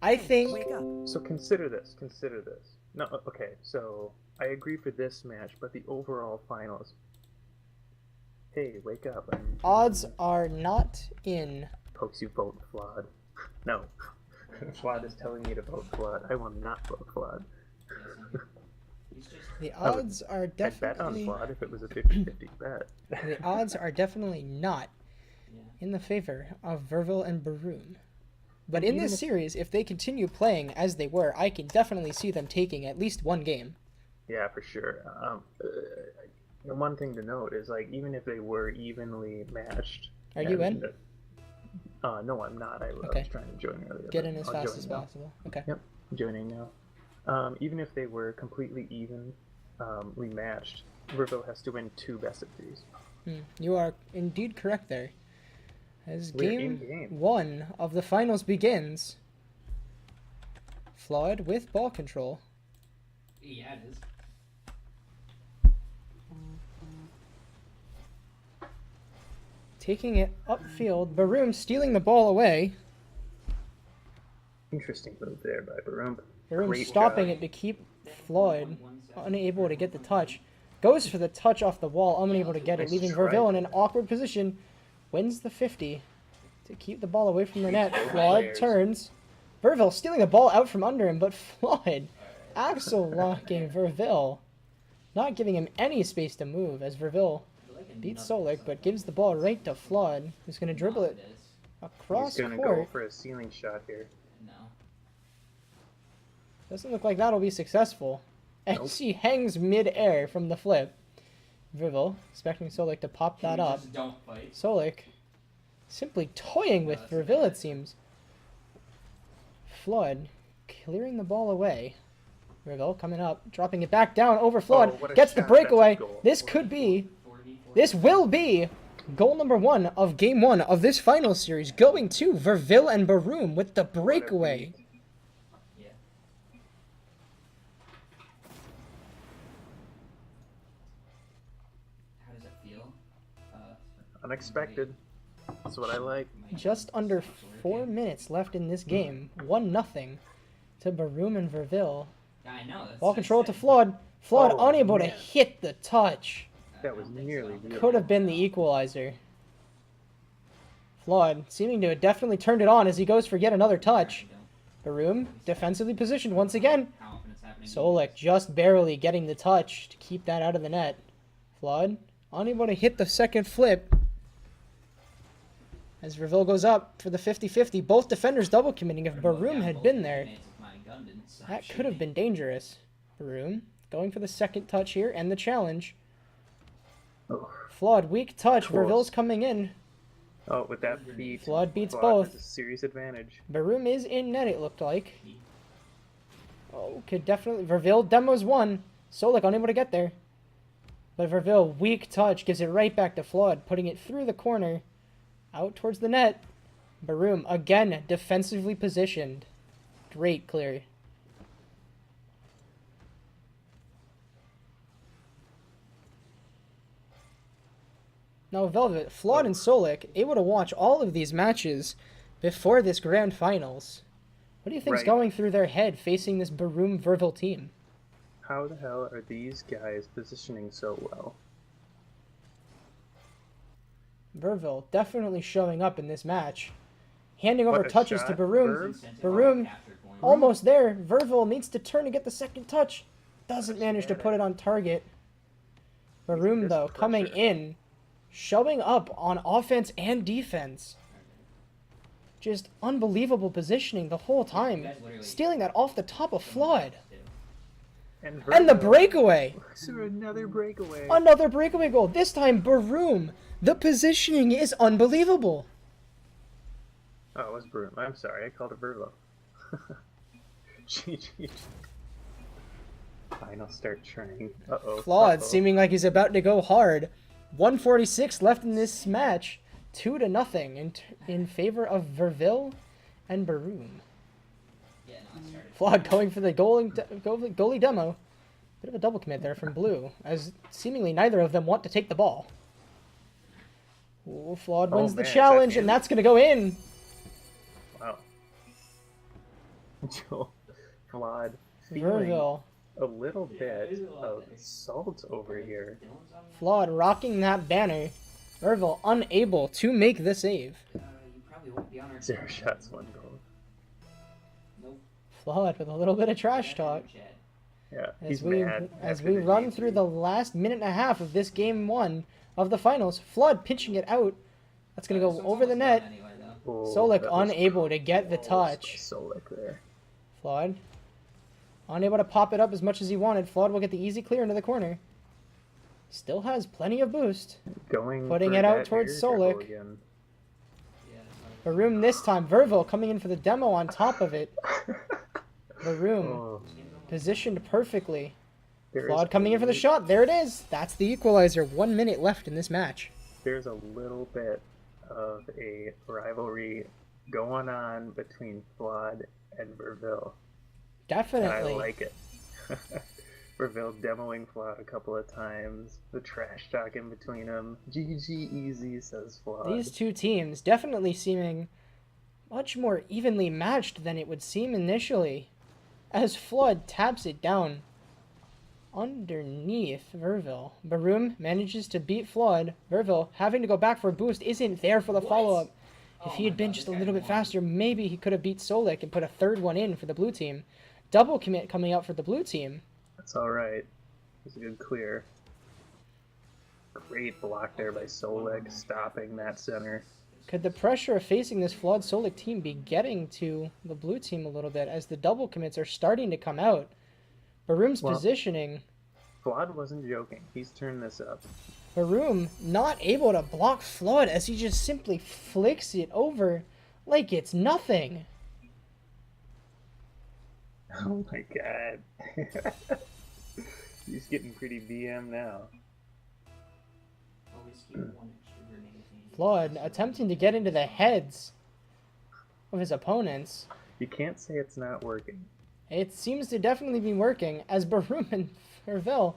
I think... Wake up. So consider this. Consider this. No, okay. So I agree for this match, but the overall finals. Hey, wake up! Odds are not in. Pokes you vote Vlad. No, Vlad is telling me to vote Vlad. I will not vote Vlad. He's just The I would- odds are I'd bet on definitely... Vlad if it was a 50-50 bet. The odds are definitely not yeah. in the favor of Verville and Baroom. But in Even this if- series, if they continue playing as they were, I can definitely see them taking at least one game. Yeah, for sure. The one thing to note is, like, even if they were evenly matched. Are you in? No, I'm not. I Okay. was trying to join earlier. Get but in as I'll fast join as now. possible. Okay. Yep, I'm joining now. Even if they were completely evenly matched, Verville has to win 2 best of 3s. You are indeed correct there. As We're game in-game. 1 of the finals begins, Floyd with ball control. Yeah, it is. Taking it upfield, Baroom stealing the ball away. Interesting move there by Barum. Baroom Great stopping job. it to keep Floyd unable to get the touch. Goes for the touch off the wall, unable to get it, Nice leaving try. Verville in an awkward position. Wins the 50 to keep the ball away from the net. Floyd players. turns. Verville stealing the ball out from under him, but Floyd axle locking Verville. Not giving him any space to move as Verville beats Solik, but gives the ball right to Flood, who's going to dribble it across He's gonna court. go for a ceiling shot here. No. Doesn't look like that'll be successful. Nope. As he hangs mid-air from the flip. Verville expecting Solik to pop that up. Just don't fight. Solik simply toying with that's Verville, bad. it seems. Flood clearing the ball away. Verville coming up, dropping it back down over Flood. what a Gets the shot. That's a breakaway. goal. This could be, 40, this will be goal number 1 of game 1 of this final series, going to Verville and Baroom with the breakaway. Yeah. How does it feel? Unexpected. That's what I like. Just under 4 minutes left in this game. 1-0 to Baroom and Verville. Yeah, I know. That's Ball what I control to said. Flood. Flood Oh, unable to man. hit the touch. That was nearly beautiful. Could have been the equalizer. Flood seeming to have definitely turned it on as he goes for yet another touch. Baroom defensively positioned once again. How often it's happening? Solik just barely getting the touch to keep that out of the net. Flood unable to hit the second flip. As Verville goes up for the 50-50, both defenders double committing. If Baroom had been there, that could have been dangerous. Baroom going for the second touch here and the challenge. Oh, Flood, weak touch. Close. Verville's coming in. oh, with that feed, Flood beats Vlad both. has a serious advantage. Baroom is in net, it looked like. Oh, could definitely... Verville demos one. Solik unable to get there. But Verville, weak touch, gives it right back to Flood, putting it through the corner. Out towards the net. Baroom, again, defensively positioned. Great clear. Now, Velvet, Flood and Solik able to watch all of these matches before this grand finals. What do you think's Right. going through their head facing this Baroom Verville team? How the hell are these guys positioning so well? Verville definitely showing up in this match. Handing over What a touches to shot, Baroom. Verv. Incentive Baroom on capture point. almost there. Verville needs to turn and get the second touch. Doesn't manage to put it on target. Baroom, This though, coming pressure. in, showing up on offense and defense. Just unbelievable positioning the whole time. You guys literally- Stealing that off the top of Flood. And And the Verville breakaway. looks for another breakaway. Another breakaway goal. This time, Baroom. The positioning is unbelievable. Oh, it was Broom. I'm sorry, I called it Vervo. GG. Final start training. Uh-oh. Flawed, uh-oh. seeming like he's about to go hard. 146 left in this match. 2-0 in favor of Verville and Baroom. Yeah, no, it started. Flawed going for the goalie demo. Bit of a double commit there from Blue, as seemingly neither of them want to take the ball. Ooh, Flawed Oh, wins the man, is that challenge, in? and that's going to go in. Wow. Joel Flawed feeling Verville. a little bit there's a lot of there. salt over here. Dylan's on me? Flawed rocking that banner. Verville unable to make the save. You probably won't be on our 0 team. shots, 1 goal. Nope. Flawed with a little bit of trash That's talk. in the chat. Yeah, As he's we mad. as after we the run GG. through the last minute and a half of this game 1 of the finals, Flood pinching it out. That's gonna This go one's over the almost net. done anyway, though. Oh, Solik that was unable to get the close by touch. Solik there. Flood unable to pop it up as much as he wanted. Flood will get the easy clear into the corner. Still has plenty of boost. Going Putting for it out that towards air dribble Solik. again. Yeah, sorry. Baroom this time. Verville coming in for the demo on top of it. Baroom Oh, positioned perfectly. there is Flood coming in for the a- shot. There it is. That's the equalizer. 1 minute left in this match. There's a little bit of a rivalry going on between Flawed and Verville. Definitely. I like it. Verville demoing Flawed a couple of times. The trash talk in between them. GG easy, says Flawed. These two teams definitely seeming much more evenly matched than it would seem initially. As Flood taps it down underneath Verville. Baroom manages to beat Flood. Verville having to go back for a boost isn't there for the What? follow-up. If Oh he my had been God, just this a guy's little bit won. faster, maybe he could have beat Solik and put a third one in for the blue team. Double commit coming out for the blue team. That's alright. It's a good clear. Great block there by Solik, stopping that center. Could the pressure of facing this flawed Solik team be getting to the blue team a little bit as the double commits are starting to come out? Baroom's Well- positioning. Flawed wasn't joking. He's turned this up. Baroom not able to block Flood as he just simply flicks it over like it's nothing. Oh my god. He's getting pretty BM now. Always keep one extra grenade handy. Flood attempting to get into the heads of his opponents. You can't say it's not working. It seems to definitely be working as Baroom and Verville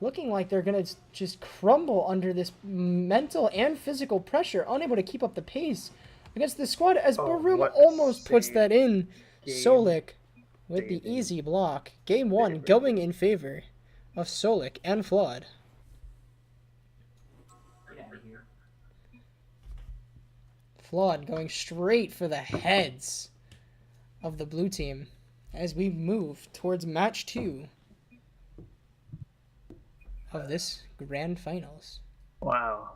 looking like they're going to just crumble under this mental and physical pressure, unable to keep up the pace against this squad as Oh, Baroom what a almost puts save. that in. Game Solik with the saving. easy block. Game 1 Favorite. going in favor of Solik and Flood. Get out of here. Flood going straight for the heads of the blue team as we move towards match 2 of this grand finals. Wow.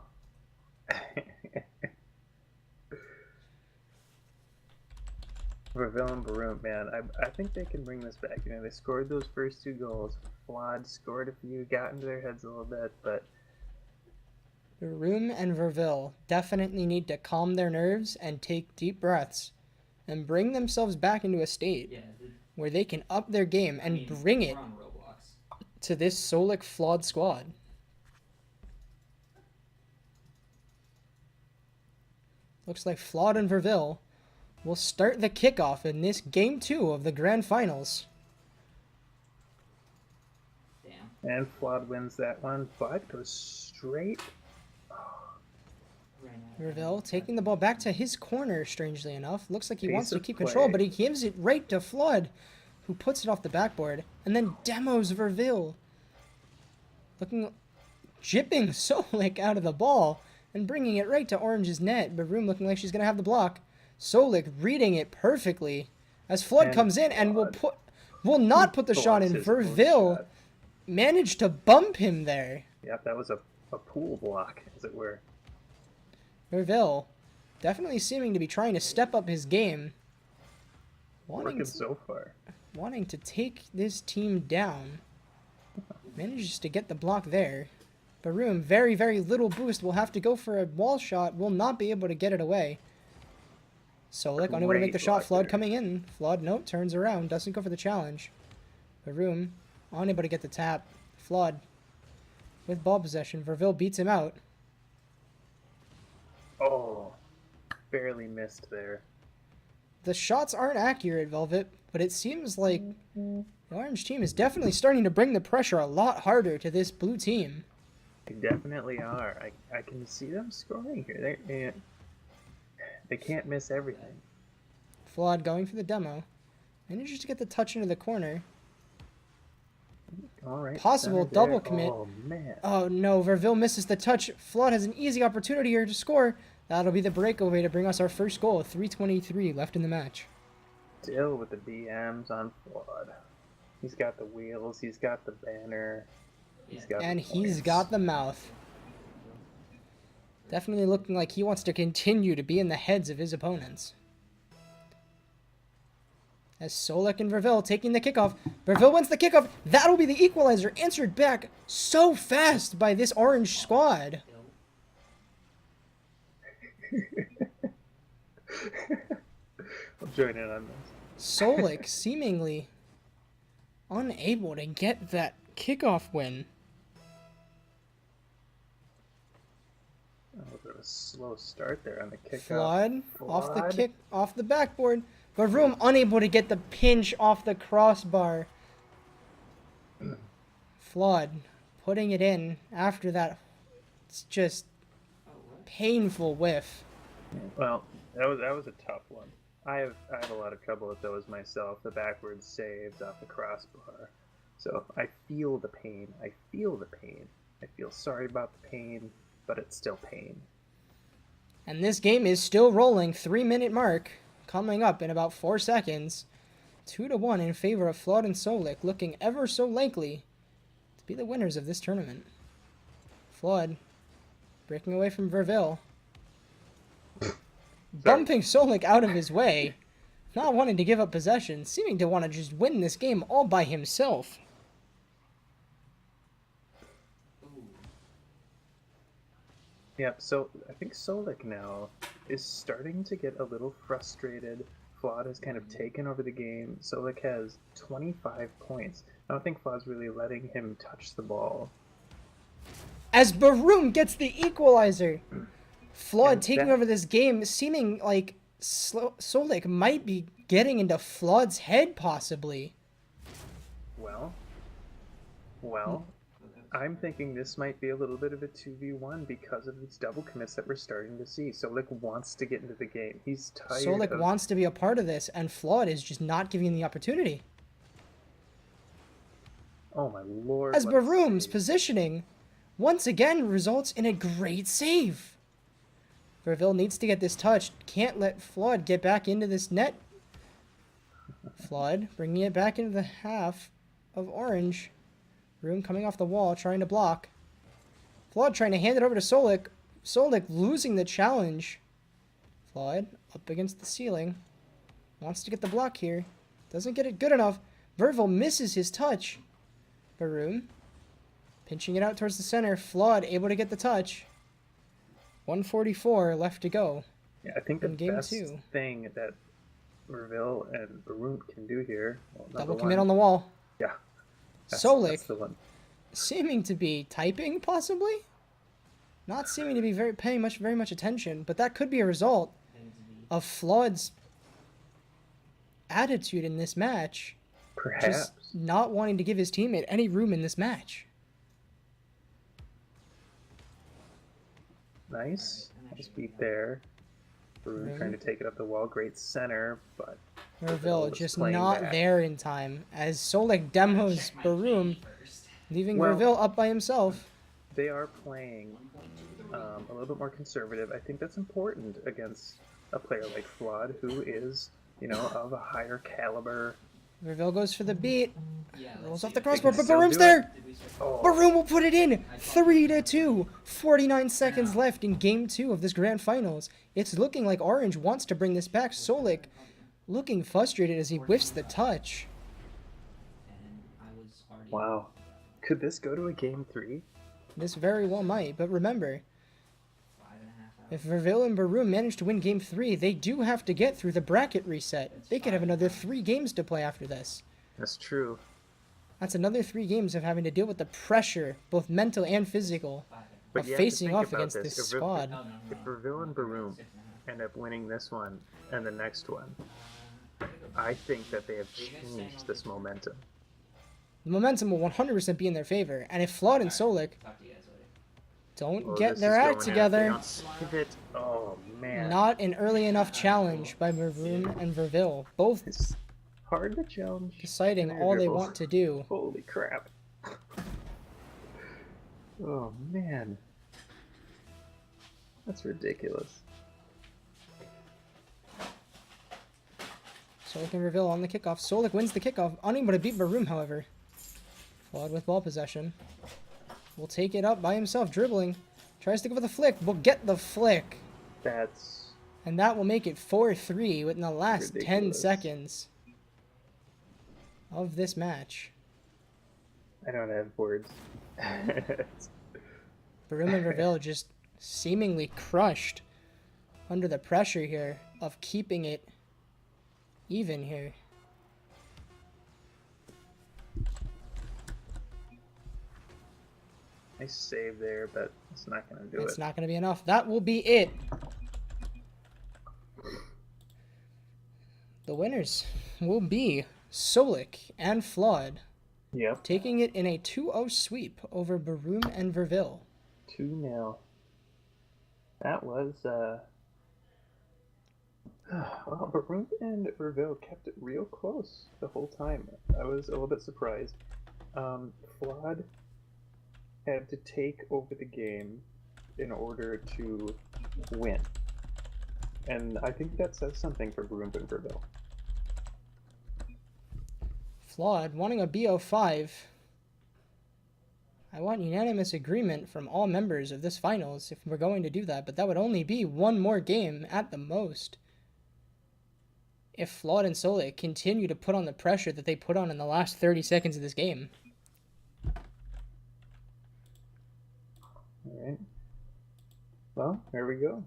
Verville and Baroom, man, I think they can bring this back. You know, they scored those first 2 goals. Flawed scored a few, got into their heads a little bit, but Baroom and Verville definitely need to calm their nerves and take deep breaths and bring themselves back into a state Yeah, where they can up their game and bring it we're on Roblox. to this Solik flawed squad. Looks like Flawed and Verville will start the kickoff in this game 2 of the grand finals. Damn. and Flawed wins that one. Flawed goes straight. Ran out. Verville taking the ball back to his corner, strangely enough. Looks like he Piece wants to of keep control, play. but he gives it right to Flood. who puts it off the backboard and then demos Verville. Jipping Solik out of the ball and bringing it right to Orange's net. Baroom looking like she's going to have the block. Solik reading it perfectly as Flood And comes in and will not put the shot in. Blocks his own Verville shot. managed to bump him there. Yep, that was a pool block, as it were. Verville definitely seeming to be trying to step up his game. Working so far. Wanting to take this team down. Manages to get the block there. Baroom, very, very little boost. Will have to go for a wall shot. Will not be able to get it away. Solik unable to make the Great shot. block Flood there. coming in. Flood, nope, turns around. Doesn't go for the challenge. Baroom unable to get the tap. Flood with ball possession. Verville beats him out. Oh, barely missed there. The shots aren't accurate, Velvet, but it seems like the orange team is definitely starting to bring the pressure a lot harder to this blue team. They definitely are. I can see them scoring here. They can't miss everything. Flood going for the demo. Manages to get the touch into the corner. All right. Possible center there. double commit. Oh man. Oh no, Verville misses the touch. Flood has an easy opportunity here to score. That'll be the breakaway to bring us our first goal. 3:23 left in the match. Still with the DMs on Flood. He's got the wheels. He's got the banner. He's got. And the he's points. got the mouth. Definitely looking like he wants to continue to be in the heads of his opponents. As Solik and Verville taking the kickoff. Verville wins the kickoff. That'll be the equalizer. Answered back so fast by this orange squad. I'll join in on this. Solik seemingly unable to get that kickoff win. A little bit of a slow start there on the kickoff. Flood off the Flood. kick, off the backboard. Baroom unable to get the pinch off the crossbar. Flood putting it in after that. It's just painful whiff. Well, that was a tough one. I have a lot of trouble with those myself. The backward saves off the crossbar. So I feel the pain. I feel sorry about the pain, but it's still pain. And this game is still rolling. 3-minute mark coming up in about 4 seconds. 2-1 in favor of Flood and Solik, looking ever so likely to be the winners of this tournament. Flood breaking away from Verville. Bumping Solik out of his way. Not wanting to give up possession. Seeming to want to just win this game all by himself. Yep, so I think Solik now is starting to get a little frustrated. Flawed has kind of taken over the game. Solik has 25 points. I don't think Flawed's really letting him touch the ball. As Baroom gets the equalizer. Flood And taking that- over this game, seeming like Solik might be getting into Flood's head, possibly. Well, I'm thinking this might be a little bit of a 2v1 because of these double commits that we're starting to see. Solik wants to get into the game. He's tired Solik of... wants to be a part of this, and Flood is just not giving him the opportunity. Oh my lord. As what a Baroom's save. positioning once again results in a great save. Verville needs to get this touch. Can't let Flood get back into this net. Flood bringing it back into the half of Orange. Baroom coming off the wall, trying to block. Flood trying to hand it over to Solik. Solik losing the challenge. Flood up against the ceiling. Wants to get the block here. Doesn't get it good enough. Verville misses his touch. Baroom pinching it out towards the center. Flood able to get the touch. 1:44 left to go. Yeah, I think the in game best 2. thing that Verville and Baroom can do here... Well, Double commit on the wall. Yeah. That's Solik the one. seeming to be typing, possibly? Not seeming to be paying very much attention, but that could be a result of Flood's attitude in this match. Perhaps. Just not wanting to give his teammate any room in this match. Nice. Nice beat there. Baroom trying to take it up the wall. Great center, but... Verville was just playing not back. there in time as Solik demos Baroom, leaving Well- Verville up by himself. They are playing a little bit more conservative. I think that's important against a player like Flood, who is, of a higher caliber. Verville goes for the beat, Yeah, rolls let's off see the if crossbar, can but still Baroom's do it. there! Did we switch? Oh, Baroom will put it in! 3-2. 49 seconds left in game 2 of this grand finals. It's looking like Orange wants to bring this back. Solik looking frustrated as he whiffs the touch. And I was already. wow. Could this go to a game 3? This very well might, but remember, 5.5 hours. if Verville and Baroom manage to win game 3, they do have to get through the bracket reset. They could have another 3 games to play after this. That's true. That's another 3 games of having to deal with the pressure, both mental and physical, But of you have to facing think off about against this. this If squad. Oh, no, no, If no. Verville and Baroom 6.5. end up winning this one and the next one, I think that they have changed this momentum. The momentum will 100% be in their favor, and if Flood and Solik Talk to you guys later. don't Oh, get this their is act going out. They together, don't save it. Oh, man. not an early enough challenge by Baroom and Verville, both It's hard to challenge. deciding air all they dribbles. want to do. Holy crap. Oh, man. That's ridiculous. Solik and Verville on the kickoff. Solik wins the kickoff, unable to beat Baroom, however. Flood with ball possession. Will take it up by himself, dribbling. Tries to go for the flick, will get the flick. That's... And that will make it 4-3 within the last 10 Ridiculous. seconds of this match. I don't have words. Baroom and Verville just seemingly crushed under the pressure here of keeping it even here. Nice save there, but it's not going to do It's it. not going to be enough. That will be it. The winners will be Solik and Flood, Yep. taking it in a 2-0 sweep over Baroom and Verville. 2-0. That was, well, Baroom and Verville kept it real close the whole time. I was a little bit surprised. Flawed had to take over the game in order to win. And I think that says something for Baroom and Verville. Flood wanting a BO5. I want unanimous agreement from all members of this finals if we're going to do that, but that would only be one more game at the most. If Flood and Solik continue to put on the pressure that they put on in the last 30 seconds of this game. Alright. Well, there we go.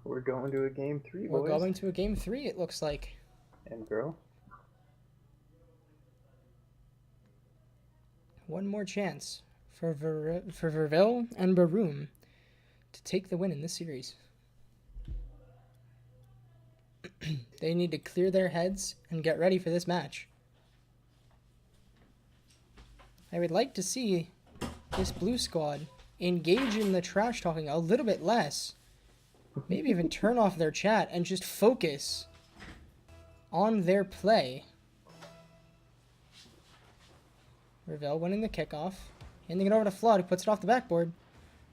We're going to a game 3, boys. We're going to a game 3, it looks like. And girl. One more chance for Verville and Baroom to take the win in this series. They need to clear their heads and get ready for this match. I would like to see this blue squad engage in the trash talking a little bit less. Maybe even turn off their chat and just focus on their play. Verville winning the kickoff. Handing it over to Flood, who puts it off the backboard.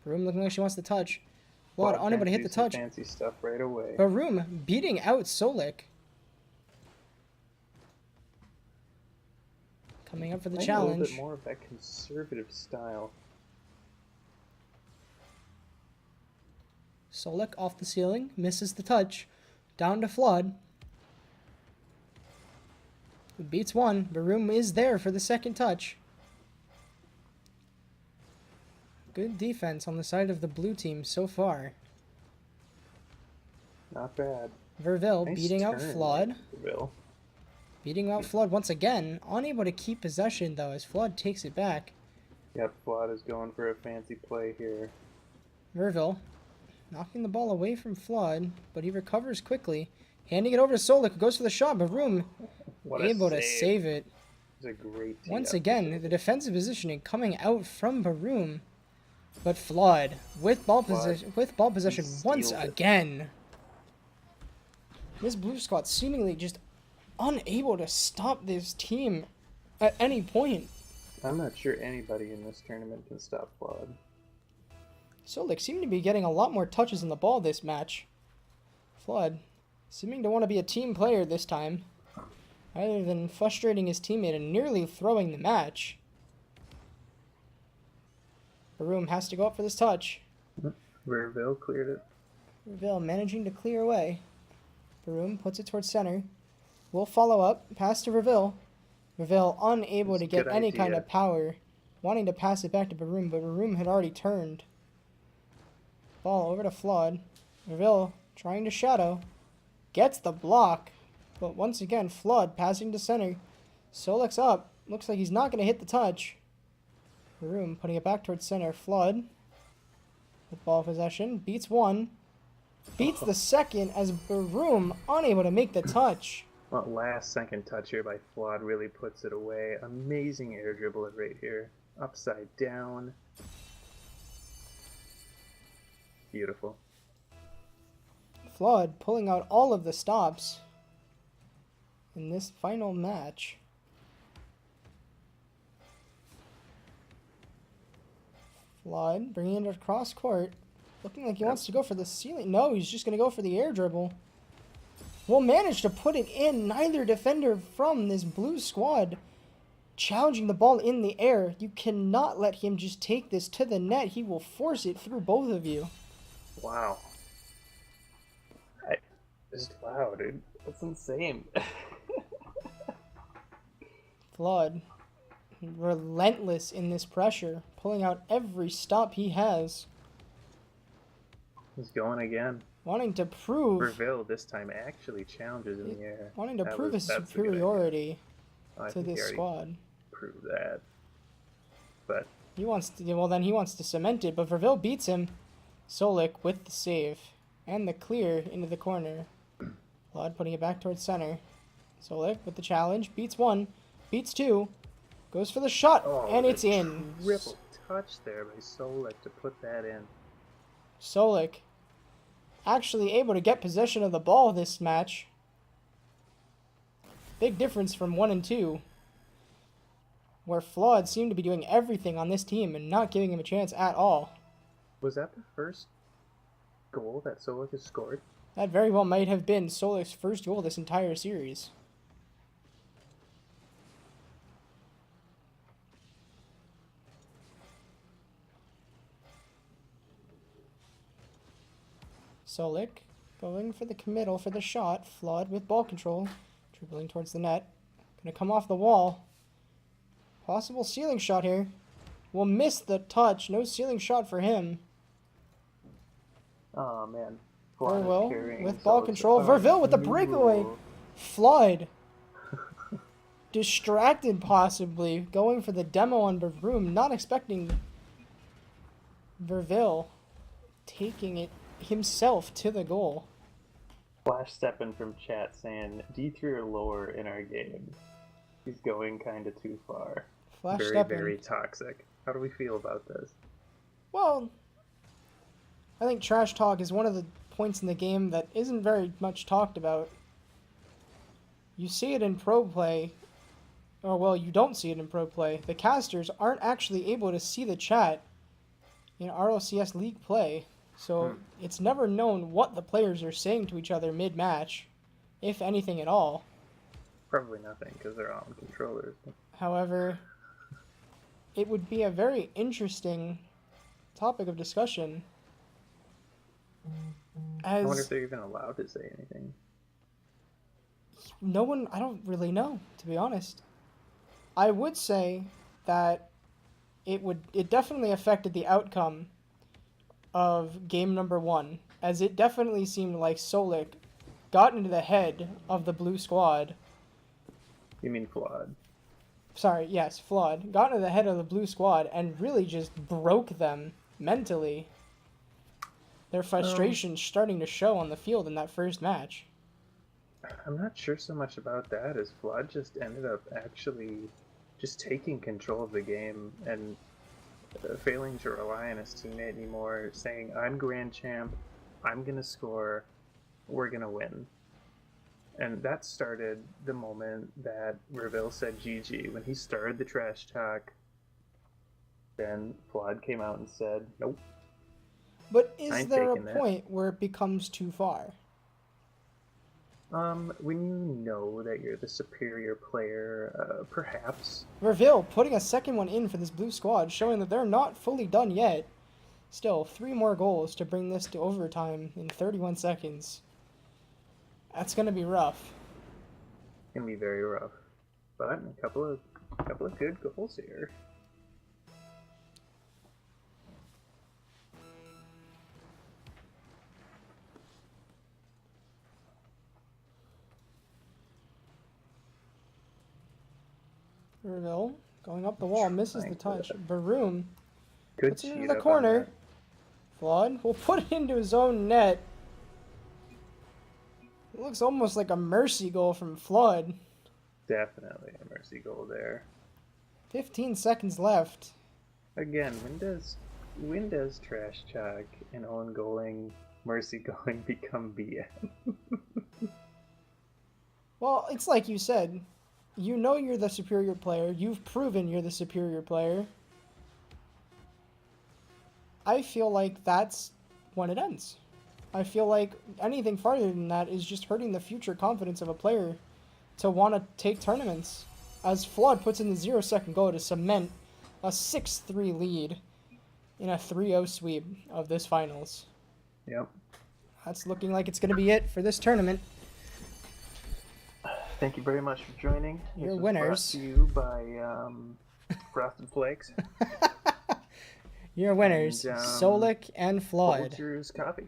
Baroom looking like she wants to touch. Flood unable to hit the touch. Fancy stuff right away. Baroom beating out Solik. Coming up for the A little challenge. bit more of that conservative style. Solik off the ceiling, misses the touch. Down to Flood. Who beats one. Baroom is there for the second touch. Good defense on the side of the blue team so far. Not bad. Verville Nice beating out turn, Flood. Verville. Beating out Flood once again. Unable to keep possession though as Flood takes it back. Yep, Flood is going for a fancy play here. Verville knocking the ball away from Flood, but he recovers quickly. Handing it over to Solik, who goes for the shot. Baroom What able a to save it. It's a great tee Once up again, position. the defensive positioning coming out from Baroom, but Flood with ball Flood, possession once steals it. again. This blue squad seemingly just unable to stop this team at any point. I'm not sure anybody in this tournament can stop Flawed. Solik seemed to be getting a lot more touches on the ball this match. Flood seeming to want to be a team player this time, rather than frustrating his teammate and nearly throwing the match. Baroom has to go up for this touch. Verville cleared it. Verville managing to clear away. Baroom puts it towards center. Will follow up. Pass to Verville. Verville unable That's to a get good any kind idea. of power. Wanting to pass it back to Baroom, but Baroom had already turned. Ball over to Flood. Verville trying to shadow. Gets the block. But once again, Flood passing to center. Solik's up. Looks like he's not going to hit the touch. Baroom putting it back towards center. Flood with ball possession. Beats one. Beats the second as Baroom unable to make the touch. Well, last second touch here by Flawed really puts it away. Amazing air dribble right here. Upside down. Beautiful. Flood pulling out all of the stops in this final match. Flood bringing it across court. Looking like he wants to go for the ceiling. No, he's just going to go for the air dribble. Will manage to put it in. Neither defender from this blue squad challenging the ball in the air. You cannot let him just take this to the net. He will force it through both of you. Wow. Just wow, dude. That's insane. Flood, relentless in this pressure, pulling out every stop he has. He's going again. Wanting to prove Verville this time actually challenges in the air. wanting to That prove was- his that's a good idea. superiority I to think he this already squad. proved that. But He wants to, well then he wants to cement it, but Verville beats him. Solik with the save and the clear into the corner. Flood putting it back towards center. Solik with the challenge, beats one, beats two, goes for the shot, and the it's in. Triple touch there by Solik to put that in. Solik actually able to get possession of the ball this match. Big difference from 1 and 2, where Flood seemed to be doing everything on this team and not giving him a chance at all. Was that the first goal that Solik has scored? That very well might have been Solik's first goal this entire series. Solik going for the committal for the shot. Flood with ball control. Dribbling towards the net. Gonna come off the wall. Possible ceiling shot here. Will miss the touch. No ceiling shot for him. Oh man. Flawed is Verville carrying with ball Solik's- control. Oh, Verville with the breakaway. no. Flood. Distracted possibly. Going for the demo on Baroom. Not expecting Verville taking it himself to the goal. Flash stepping from chat saying D3 or lower in our game. He's going kind of too far. Flash Very, stepping. very toxic. How do we feel about this? Well, I think trash talk is one of the points in the game that isn't very much talked about. You see it in pro play, or well, you don't see it in pro play. The casters aren't actually able to see the chat in RLCS League play, so it's never known what the players are saying to each other mid-match, if anything at all. Probably nothing because they're all on controllers. However, it would be a very interesting topic of discussion. I wonder if As they're even allowed to say anything. no one, I don't really know, to be honest. I would say that it definitely affected the outcome of game number 1, as it definitely seemed like Solik got into the head of the blue squad. You mean Flawed? Sorry, yes, Flood got into the head of the blue squad and really just broke them mentally. Their frustration starting to show on the field in that first match. I'm not sure so much about that as Flood just ended up actually just taking control of the game and failing to rely on his teammate anymore, saying, I'm Grand Champ, I'm going to score, we're going to win. And that started the moment that Reveal said GG. When he started the trash talk, then Flood came out and said, nope. But I is ain't there a taking that. point where it becomes too far? When you know that you're the superior player, perhaps. Reveal putting a second one in for this blue squad, showing that they're not fully done yet. Still, 3 more goals to bring this to overtime in 31 seconds. That's gonna be rough. Can be very rough. But a couple of good goals here. Reveal going up the wall, misses the touch. Baroom Good puts it into cheat the up on corner. that. Flood will put it into his own net. It looks almost like a mercy goal from Flood. Definitely a mercy goal there. 15 seconds left. Again, when does trash talk and own goaling, mercy going become BM? Well, it's like you said. You know you're the superior player. You've proven you're the superior player. I feel like that's when it ends. I feel like anything farther than that is just hurting the future confidence of a player to want to take tournaments. As Flood puts in the 0-second goal to cement a 6-3 lead in a 3-0 sweep of this finals. Yep. That's looking like it's going to be it for this tournament. Thank you very much for joining. Your This was winners. Brought to you by Frosted Flakes. Your winners, And, Solik and Flood. Folgers Coffee.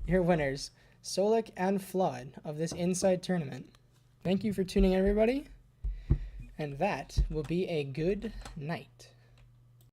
Your winners, Solik and Flood of this Inside Tournament. Thank you for tuning in, everybody. And that will be a good night.